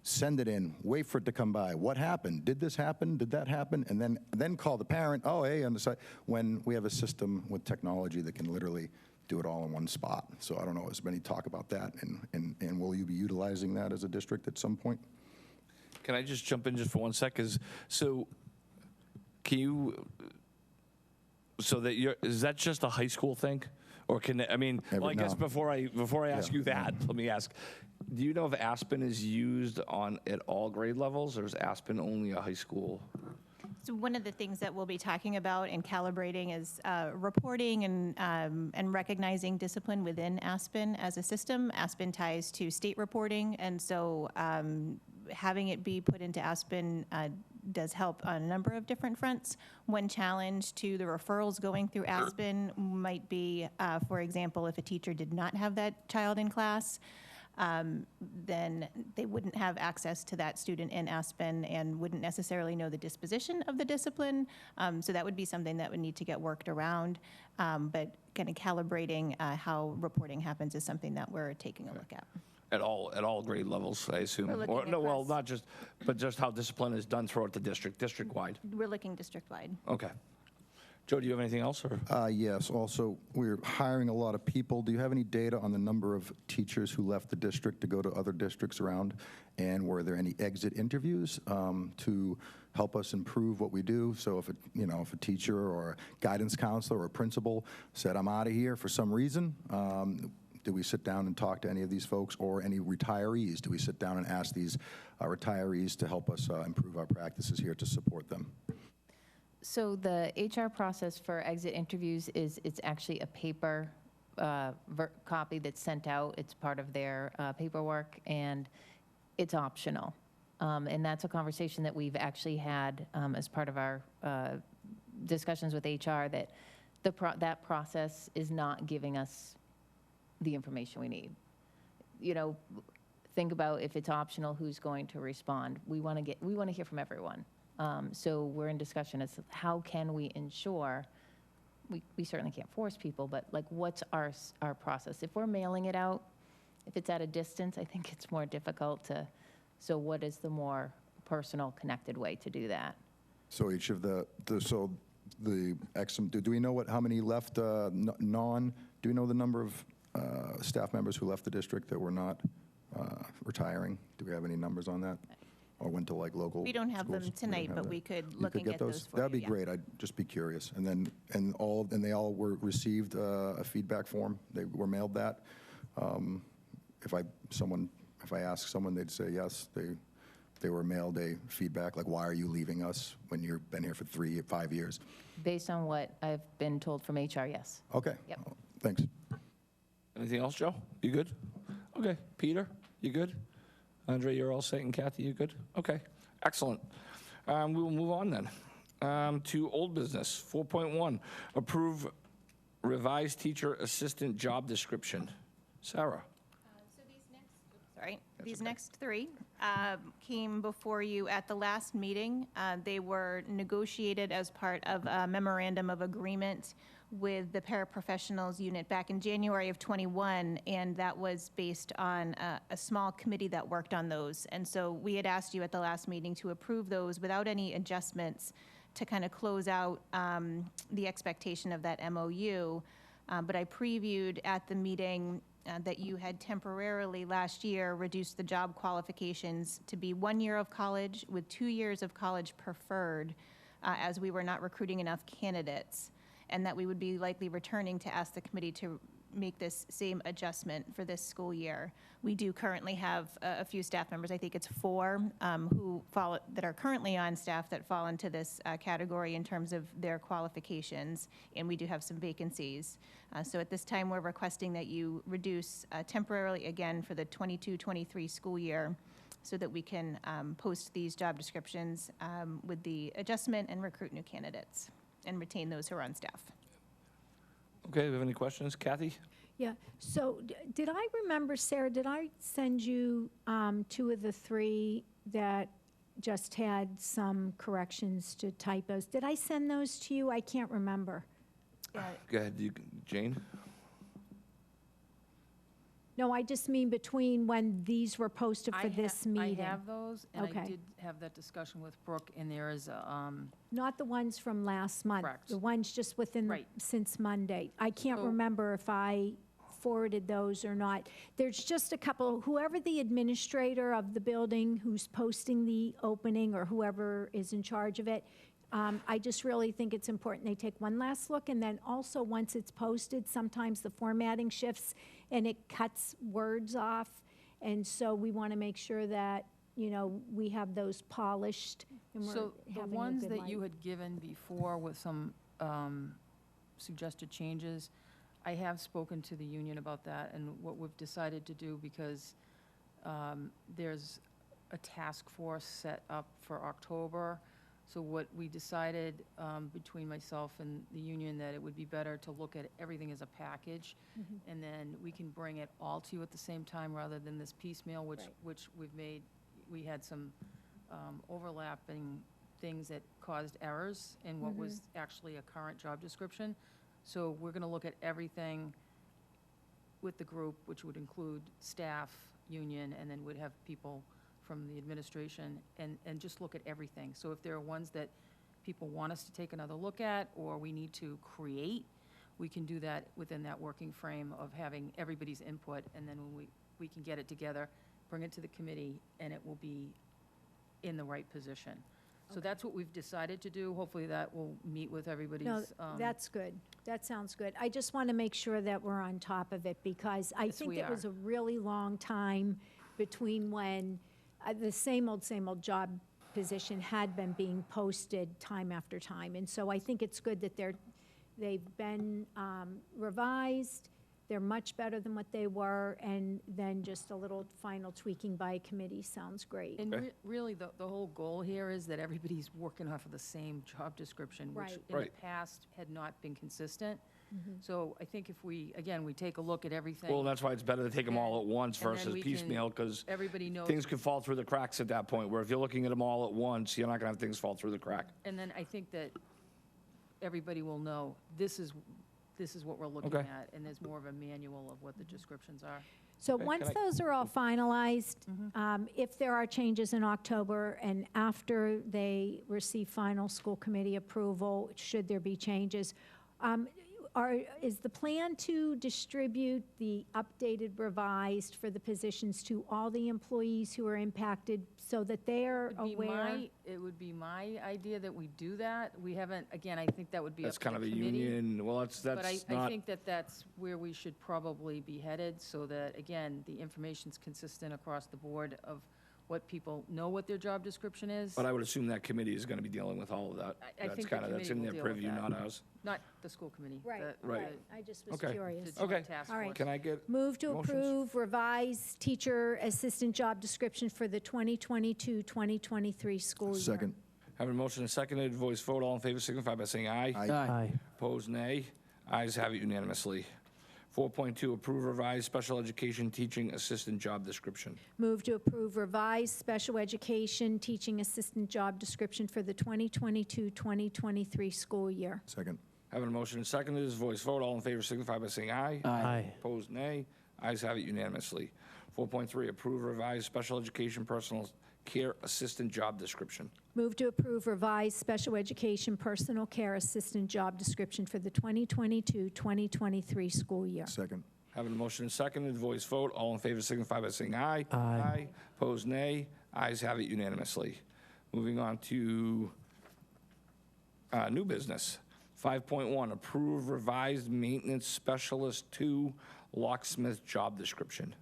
send it in, wait for it to come by. What happened? Did this happen? Did that happen? And then call the parent, oh, hey, on the side, when we have a system with technology that can literally do it all in one spot. So I don't know, has there been any talk about that, and will you be utilizing that as a district at some point? Can I just jump in just for 1 sec? So can you, is that just a high school thing? Or I guess before I ask you that, let me ask, do you know if Aspen is used at all grade levels, or is Aspen only a high school? So one of the things that we'll be talking about and calibrating is reporting and recognizing discipline within Aspen as a system. Aspen ties to state reporting, and so having it be put into Aspen does help on a number of different fronts. One challenge to the referrals going through Aspen might be, for example, if a teacher did not have that child in class, then they wouldn't have access to that student in Aspen and wouldn't necessarily know the disposition of the discipline. So that would be something that would need to get worked around. But kind of calibrating how reporting happens is something that we're taking a look at. At all grade levels, I assume? We're looking Or, no, well, across. not just, but just how discipline is done throughout the district-wide? We're looking district-wide. Okay. Joe, do you have anything else? Or? Yes, also, we're hiring a lot of people. Do you have any data on the number of teachers who left the district to go to other districts around? And were there any exit interviews to help us improve what we do? So if a teacher or a guidance counselor or a principal said, I'm out of here for some reason, do we sit down and talk to any of these folks, or any retirees? Do we sit down and ask these retirees to help us improve our practices here to support them? So the HR process for exit interviews it's actually a paper copy that's sent out. It's part of their paperwork, and it's optional. And that's a conversation that we've actually had as part of our discussions with HR, that that process is not giving us the information we need. Think about, if it's optional, who's going to respond. We want to hear from everyone. So we're in discussion as to how can we ensure, we certainly can't force people, but what's our process? If we're mailing it out, if it's at a distance, I think it's more difficult so what is the more personal, connected way to do that? So each of do we know how many left do we know the number of staff members who left the district that were not retiring? Do we have any numbers on that? Or went to local We don't have schools? them tonight, but we could look and get those for you. That'd be yeah. great. I'd just be curious. And then they all received a feedback form. They were mailed that. If I ask someone, they'd say yes. They were mailed a feedback, like, why are you leaving us when you've been here for 5 years? Based on what I've been told from HR, yes. Okay. Yep. Thanks. Anything else, Joe? You good? Okay. Peter, you good? Andre, you're all set, and Kathy, you good? Okay. Excellent. We will move on then to old business. 4.1, approve revised teacher assistant job description. Sarah. All right, these next three came before you at the last meeting. They were negotiated as part of a memorandum of agreement with the paraprofessionals unit back in January of '21, and that was based on a small committee that worked on those. And so we had asked you at the last meeting to approve those without any adjustments to kind of close out the expectation of that MOU. But I previewed at the meeting that you had temporarily last year reduced the job qualifications to be 1 year of college with 2 years of college preferred, as we were not recruiting enough candidates, and that we would be likely returning to ask the committee to make this same adjustment for this school year. We do currently have a few staff members, I think it's 4, that are currently on staff that fall into this category in terms of their qualifications, and we do have some vacancies. So at this time, we're requesting that you reduce temporarily again for the 22-23 school year so that we can post these job descriptions with the adjustment and recruit new candidates and retain those who are on staff. Okay, we have any questions? Kathy? Yeah, so did I remember, Sarah, did I send you 2 of the 3 that just had some corrections to typos? Did I send those to you? I can't remember. Go ahead, Jane. No, I just mean between when these were posted for this meeting. I have those, and I Okay. did have that discussion with Brooke, and there is, Not the ones from last month. Correct. The ones just within, Right. since Monday. I can't So- remember if I forwarded those or not. There's just a couple, whoever the administrator of the building who's posting the opening or whoever is in charge of it, I just really think it's important they take one last look. And then also, once it's posted, sometimes the formatting shifts and it cuts words off. And so we want to make sure that, you know, we have those polished and we're so the having a ones good that light. you had given before with some suggested changes, I have spoken to the union about that and what we've decided to do, because there's a task force set up for October. So what we decided between myself and the union, that it would be better to look at everything as a package, and then we can bring it all to you at the same time rather than this piecemeal, which we had some overlapping things that caused errors in what was actually a current job description. So we're going to look at everything with the group, which would include staff, union, and then would have people from the administration, and just look at everything. So if there are ones that people want us to take another look at, or we need to create, we can do that within that working frame of having everybody's input, and then when we can get it together, bring it to the committee, and it will be in the right position. So that's what we've decided to do. Hopefully that will meet with everybody's. No, that's good. That sounds good. I just want to make sure that we're on top of it, because I Yes, think we it was are. a really long time between when the same old job position had been being posted time after time. And so I think it's good that they've been revised. They're much better than what they were, and then just a little final tweaking by committee sounds great. And really, the whole goal here is that everybody's working off of the same job description, which Right. in the Right. past had not been consistent. So I think if we take a look at everything. Well, that's why it's better to take them all at once And then versus we can- piecemeal, because Everybody knows. things could fall through the cracks at that point, where if you're looking at them all at once, you're not going to have things fall through the crack. And then I think that everybody will know, this is what we're looking Okay. at, and there's more of a manual of what the descriptions are. So Okay, once can I- those are all finalized, if there are changes in October and after they receive final school committee approval, should there be changes, is the plan to distribute the updated revised for the positions to all the employees who are impacted so that they're aware? It would be my idea that we do that. We haven't, again, I think that would be up That's to kind the of a committee. union, well, that's But I not, think that that's where we should probably be headed, so that, again, the information's consistent across the board of what people know what their job description is. but I would assume that committee is going to be dealing with all of that. I That's think the kind of, that's committee in will their deal with purview, that. not ours. Not the school committee. Right, Right. right. I just was Okay. curious. The joint Okay. task All right. force. Can I get Move to motions? approve revised teacher assistant job description for the 2022-2023 school year. Second. Having a motion and seconded, voice vote, all in favor signify by saying aye. Aye. Aye. Opposed, nay. Ayes have it unanimously. 4.2, approve revised special education teaching assistant job description. Move to approve revised special education teaching assistant job description for the 2022-2023 school year. Second. Having a motion and seconded, this is voice vote. All in favor signify by saying aye. Aye. Opposed, nay. Ayes have it unanimously. 4.3, approve revised special education personal care assistant job description. Move to approve revised special education personal care assistant job description for the 2022-2023 school year. Second. Having a motion and seconded, voice vote. All in favor signify by saying aye. Aye. Opposed, nay. Ayes have it unanimously. Moving on to new business. 5.1, approve revised maintenance specialist 2 locksmith job description.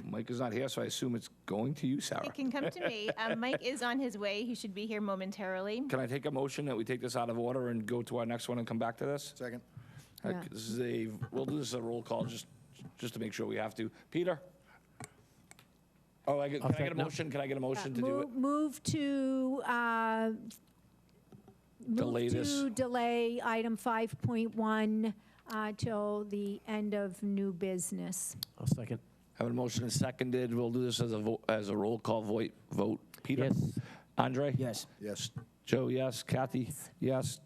Mike is not here, so I assume it's going to you, Sarah. It can come to me. Mike is on his way. He should be here momentarily. Can I take a motion that we take this out of order and go to our next one and come back to this? Second. Yeah. This is we'll do this as a roll call, just to make sure we have to. Peter? Oh, can I get a no. motion? Can I get a motion to do it? Move to Delay this. delay item 5.1 till the end of new business. I'll second. Having a motion and seconded, we'll do this as a roll call vote. Peter? Yes. Andre? Yes. Yes. Joe, yes. Kathy? Yes.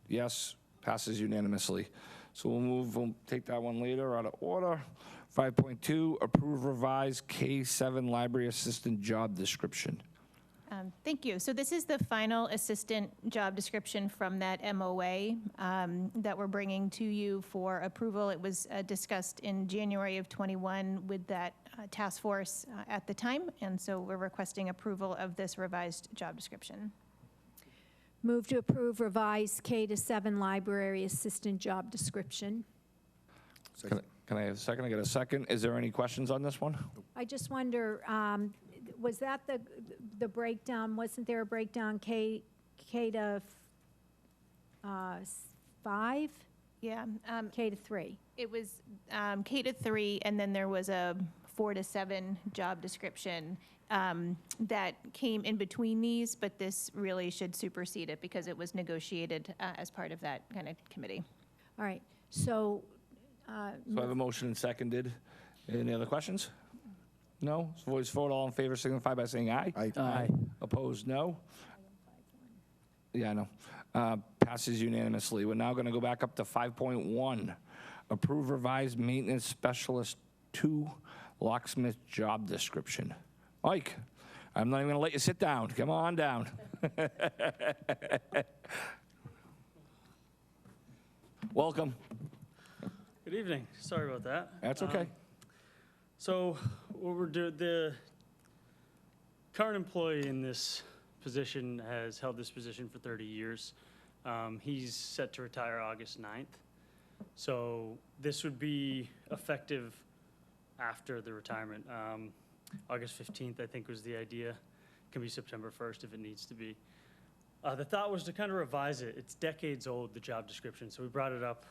Yes. Passes unanimously. So we'll take that one later out of order. 5.2, approve revised K-7 library assistant job description. Thank you. So this is the final assistant job description from that MOA that we're bringing to you for approval. It was discussed in January of '21 with that task force at the time, and so we're requesting approval of this revised job description. Move to approve revised K-7 library assistant job description. Can I have a second? I get a second. Is there any questions on this one? I just wonder, was that the breakdown? Wasn't there a breakdown K to 5? Yeah. K to 3? It was K to 3, and then there was a 4 to 7 job description that came in between these, but this really should supersede it because it was negotiated as part of that kind of committee. All right, so. So I have a motion and seconded. Any other questions? No? So voice vote. All in favor signify by saying aye. Aye. Aye. Opposed, no? Yeah, I know. Passes unanimously. We're now going to go back up to 5.1. Approve revised maintenance specialist 2 locksmith job description. Mike, I'm not even going to let you sit down. Come on down. Welcome. Good evening. Sorry about that. That's okay. So what we're doing, the current employee in this position has held this position for 30 years. He's set to retire August 9th. So this would be effective after the retirement. August 15th, I think, was the idea. Can be September 1st if it needs to be. The thought was to kind of revise it. It's decades old, the job description, so we brought it up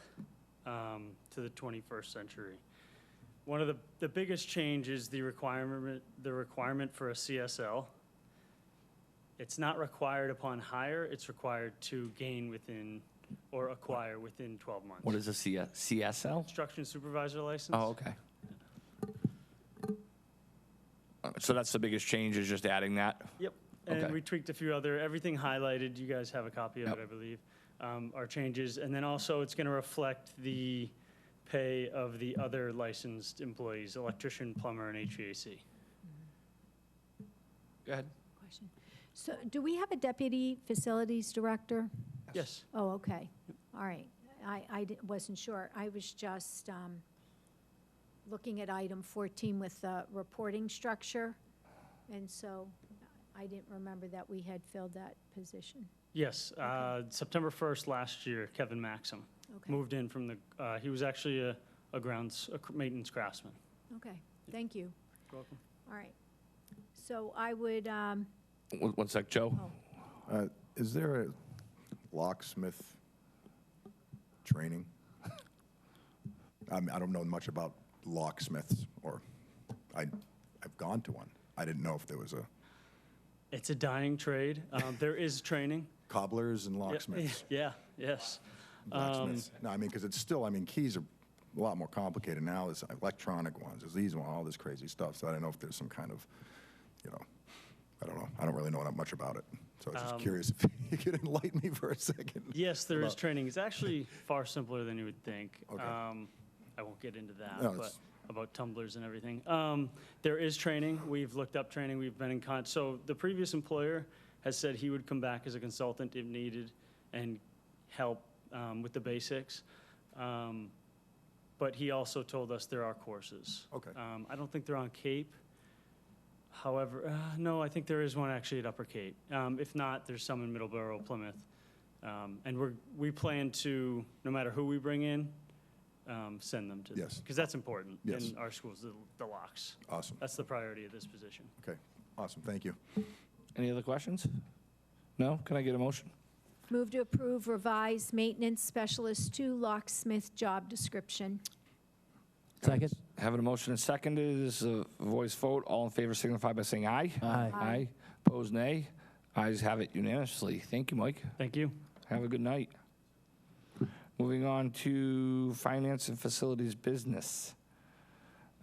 to the 21st century. One of the biggest change is the requirement for a CSL. It's not required upon hire, it's required to gain within or acquire within 12 months. What is a CSL? Construction supervisor license. Oh, okay. So that's the biggest change, is just adding that? Yep. And Okay. we tweaked a few other, everything highlighted, you guys have a copy of Yep. it, I believe, our changes. And then also it's going to reflect the pay of the other licensed employees, electrician, plumber, and HVAC. Go ahead. Question. So do we have a deputy facilities director? Yes. Oh, okay. All right. Wasn't sure. I was just looking at item 14 with the reporting structure, and so I didn't remember that we had filled that position. Yes, September 1st last year, Kevin Maxim Okay. moved in from the, he was actually a maintenance craftsman. Okay, thank you. You're welcome. All right. So I would, One sec, Joe. Is there a locksmith training? I don't know much about locksmiths, or I've gone to one. I didn't know if there was a It's a dying trade. There is training. cobblers and locksmiths. Yeah, yes. Blacksmiths. No, I mean, because it's still, I mean, keys are a lot more complicated now. There's electronic ones, there's these ones, all this crazy stuff. So I don't know if there's some kind of, I don't know. I don't really know much about it. So I was just curious if you could enlighten me for a second. Yes, there is training. It's actually far simpler than you would think. Okay. I won't get into that, No, but it's- about tumblers and everything. There is training. We've looked up training. We've been in so the previous employer has said he would come back as a consultant if needed and help with the basics. But he also told us there are courses. Okay. I don't think they're on Cape. However, no, I think there is one actually at Upper Cape. If not, there's some in Middleborough, Plymouth. And we plan to, no matter who we bring in, send them to. Yes. Because that's important Yes. in our schools, the locks. Awesome. That's the priority of this position. Okay, awesome, thank you. Any other questions? No? Can I get a motion? Move to approve revised maintenance specialist 2 locksmith job description. Second? Having a motion and seconded, this is a voice vote. All in favor signify by saying aye. Aye. Aye. Opposed, nay. Ayes have it unanimously. Thank you, Mike. Thank you. Have a good night. Moving on to finance and facilities business.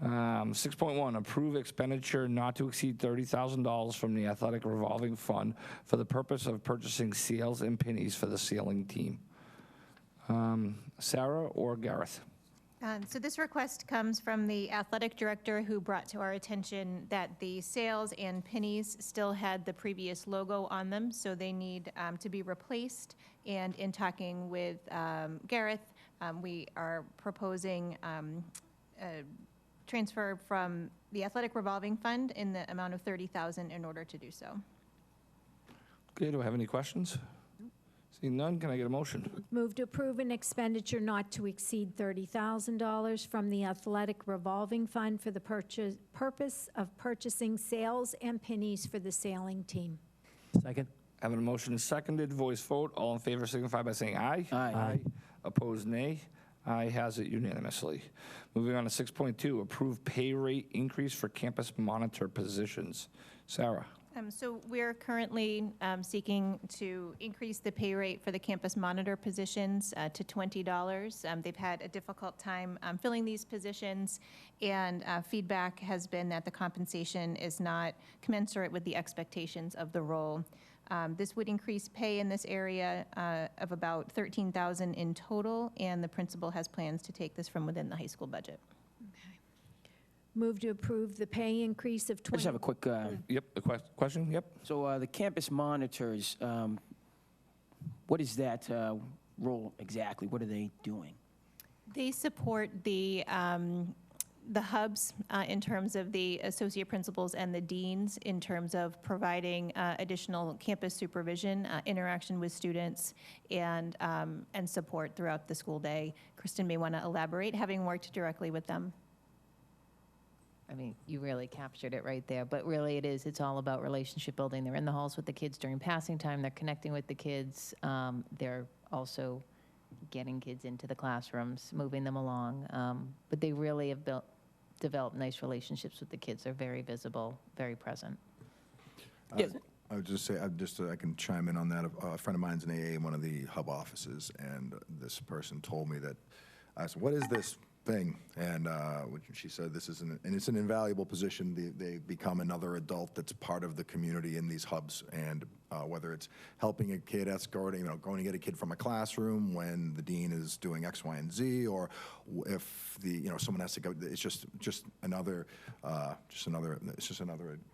6.1, approve expenditure not to exceed $30,000 from the athletic revolving fund for the purpose of purchasing seals and pennies for the sailing team. Sarah or Gareth? So this request comes from the athletic director, who brought to our attention that the sails and pennies still had the previous logo on them, so they need to be replaced. And in talking with Gareth, we are proposing a transfer from the athletic revolving fund in the amount of $30,000 in order to do so. Okay, do I have any questions? Seeing none, can I get a motion? Move to approve an expenditure not to exceed $30,000 from the athletic revolving fund for the purpose of purchasing sails and pennies for the sailing team. Second? Having a motion and seconded, voice vote. All in favor signify by saying aye. Aye. Opposed, nay. Aye has it unanimously. Moving on to 6.2, approve pay rate increase for campus monitor positions. Sarah? So we're currently seeking to increase the pay rate for the campus monitor positions to $20. They've had a difficult time filling these positions, and feedback has been that the compensation is not commensurate with the expectations of the role. This would increase pay in this area of about $13,000 in total, and the principal has plans to take this from within the high school budget. Move to approve the pay increase of I just have a quick, Yep, a question? Yep. so the campus monitors, what is that role exactly? What are they doing? They support the hubs in terms of the associate principals and the deans in terms of providing additional campus supervision, interaction with students, and support throughout the school day. Kristen may want to elaborate, having worked directly with them. I mean, you really captured it right there, but really it's all about relationship building. They're in the halls with the kids during passing time, they're connecting with the kids, they're also getting kids into the classrooms, moving them along, but they really have developed nice relationships with the kids. They're very visible, very present. Yes. I would just say, I can chime in on that. A friend of mine's an AA in one of the hub offices, and this person told me that, I said, what is this thing? And she said, and it's an invaluable position. They become another adult that's part of the community in these hubs, and whether it's helping a kid escorting, going to get a kid from a classroom when the dean is doing X, Y, and Z, or if someone has to go, it's just another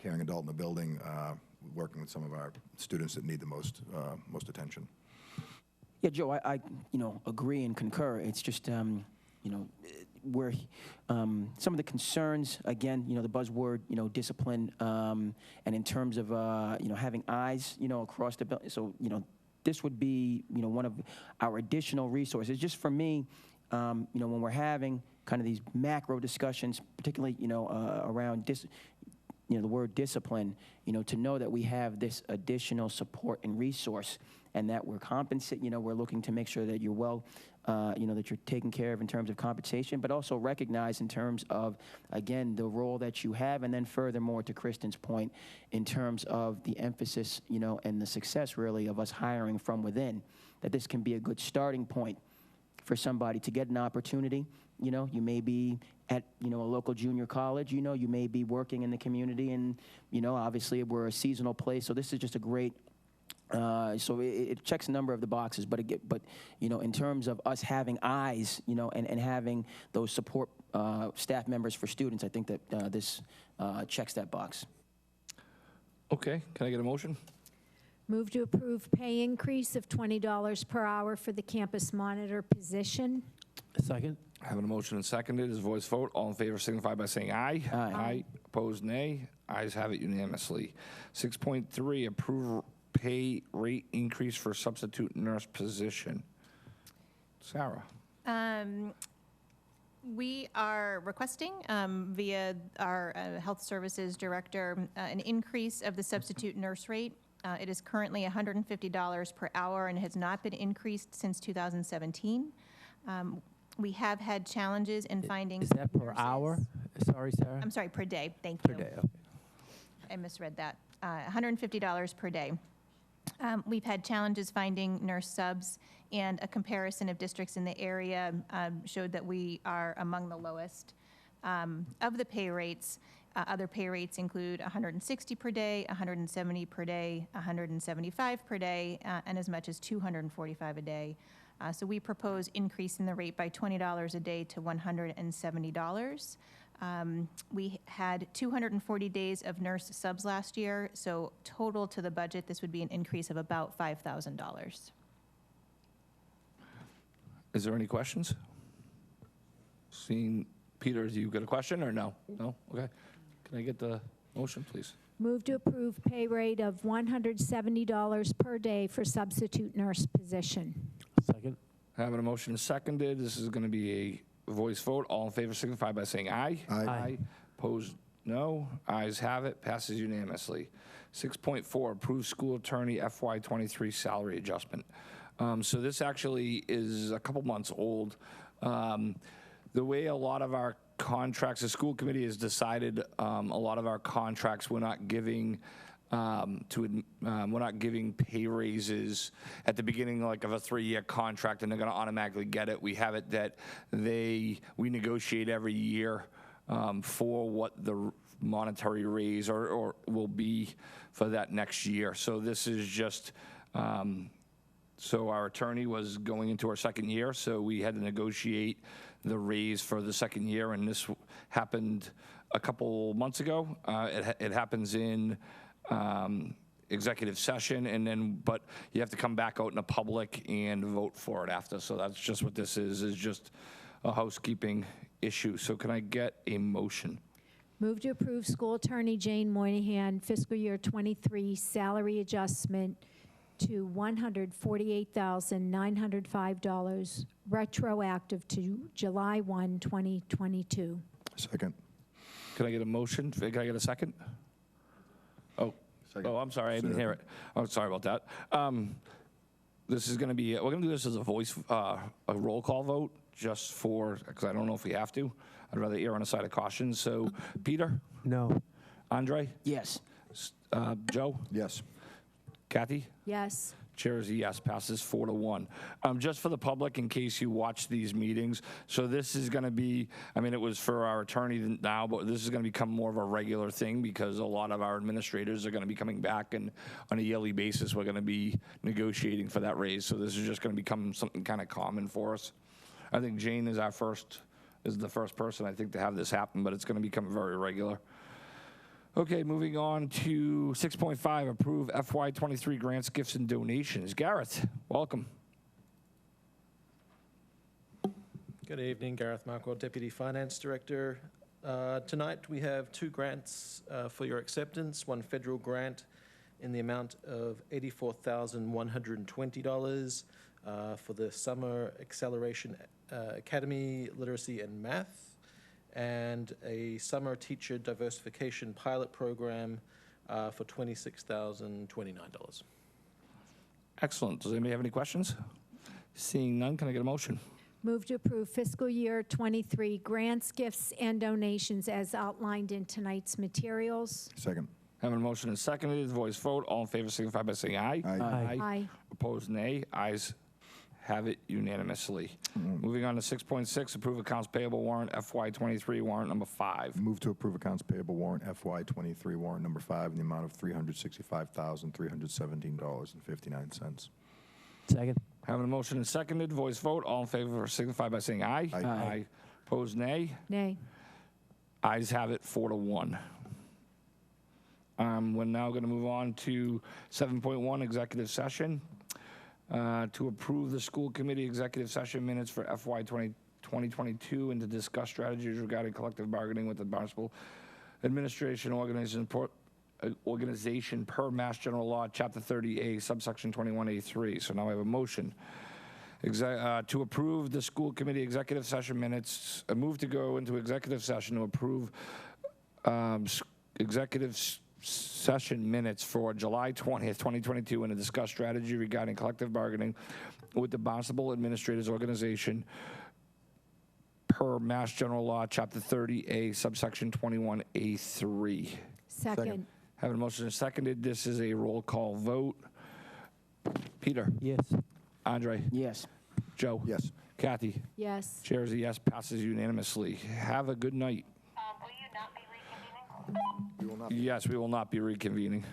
caring adult in the building, working with some of our students that need the most attention. Yeah, Joe, I agree and concur. It's just, where some of the concerns, again, the buzzword, discipline, and in terms of, having eyes, across the building. So, this would be, one of our additional resources. Just for me, when we're having kind of these macro discussions, particularly, around the word discipline, to know that we have this additional support and resource, and that we're we're looking to make sure that you're well, that you're taken care of in terms of compensation, but also recognize in terms of, again, the role that you have, and then furthermore, to Kristen's point, in terms of the emphasis, and the success, really, of us hiring from within, that this can be a good starting point for somebody to get an opportunity. You know, you may be at, you know, a local junior college, you know, you may be working in the community, and, you know, obviously we're a seasonal place, so this is just a great, so it checks a number of the boxes, but you know, in terms of us having eyes, you know, and having those support staff members for students, I think that this checks that box. Okay, can I get a motion? Move to approve pay increase of $20 per hour for the campus monitor position. Second? Having a motion and seconded, is voice vote. All in favor signify by saying aye. Aye. Opposed, nay. Ayes have it unanimously. 6.3, approve pay rate increase for substitute nurse position. Sarah? We are requesting via our Health Services Director an increase of the substitute nurse rate. It is currently $150 per hour and has not been increased since 2017. We have had challenges in finding. Is that per nurses. hour? Sorry, Sarah? I'm sorry, per day. Thank Per you. day, okay. I misread that. $150 per day. We've had challenges finding nurse subs, and a comparison of districts in the area showed that we are among the lowest. Of the pay rates, other pay rates include $160 per day, $170 per day, $175 per day, and as much as $245 a day. So we propose increasing the rate by $20 a day to $170. We had 240 days of nurse subs last year, so total to the budget, this would be an increase of about $5,000. Is there any questions? Seeing Peter, do you got a question or no? No? Okay. Can I get the motion, please? Move to approve pay rate of $170 per day for substitute nurse position. Second? Having a motion seconded, this is going to be a voice vote. All in favor signify by saying aye. Aye. Opposed, no. Ayes have it. Passes unanimously. 6.4, approve school attorney FY23 salary adjustment. So this actually is a couple months old. The way a lot of our contracts, the school committee has decided a lot of our contracts we're not giving we're not giving pay raises at the beginning like of a 3-year contract and they're going to automatically get it. We have it that we negotiate every year for what the monetary raise or will be for that next year. So this is just so our attorney was going into our second year, so we had to negotiate the raise for the second year, and this happened a couple months ago. It happens in executive session, and then but you have to come back out in the public and vote for it after. So that's just what this is just a housekeeping issue. So can I get a motion? Move to approve school attorney Jane Moynihan fiscal year 23 salary adjustment to $148,905, retroactive to July 1, 2022. Second. Can I get a motion? Can I get a second? Oh, Second. oh, I'm sorry, I didn't hear it. Oh, sorry about that. This is going to be, we're going to do this as a roll call vote, just for, because I don't know if we have to. I'd rather err on the side of caution. So, Peter? No. Andre? Yes. Joe? Yes. Kathy? Yes. Chair is a yes, passes 4-1. Just for the public, in case you watch these meetings, so this is going to be, I mean, it was for our attorney now, but this is going to become more of a regular thing because a lot of our administrators are going to be coming back, and on a yearly basis, we're going to be negotiating for that raise. So this is just going to become something kind of common for us. I think Jane is the first person, I think, to have this happen, but it's going to become very regular. Okay, moving on to 6.5, approve FY23 grants, gifts, and donations. Gareth, welcome. Good evening, Gareth Markwell, Deputy Finance Director. Tonight we have 2 grants for your acceptance. One federal grant in the amount of $84,120 for the Summer Acceleration Academy Literacy and Math, and a Summer Teacher Diversification Pilot Program for $26,029. Excellent. Does anybody have any questions? Seeing none, can I get a motion? Move to approve fiscal year 23 grants, gifts, and donations as outlined in tonight's materials. Second. Having a motion and seconded, voice vote. All in favor signify by saying aye. Aye. Aye. Opposed, nay. Ayes have it unanimously. Moving on to 6.6, approve accounts payable warrant FY23 warrant number 5. Move to approve accounts payable warrant FY23 warrant number 5 in the amount of $365,317.59. Second. Having a motion and seconded, voice vote. All in favor signify by saying aye. Aye. Aye. Opposed, nay. Nay. Ayes have it 4-1. We're now going to move on to 7.1, executive session. To approve the school committee executive session minutes for FY 2022 and to discuss strategies regarding collective bargaining with the Barnstable Administration Organization per Mass General Law, Chapter 30A, subsection 21A3. So now I have a motion to approve the school committee executive session minutes, a move to go into executive session to approve executive session minutes for July 20th, 2022, and to discuss strategy regarding collective bargaining with the Barnstable Administrators Organization per Mass General Law, Chapter 30A, subsection 21A3. Second. Having a motion and seconded, this is a roll call vote. Peter? Yes. Andre? Yes. Joe? Yes. Kathy? Yes. Chair is a yes, passes unanimously. Have a good night. Will you not be reconvening? We will not Yes, we will not be reconvening.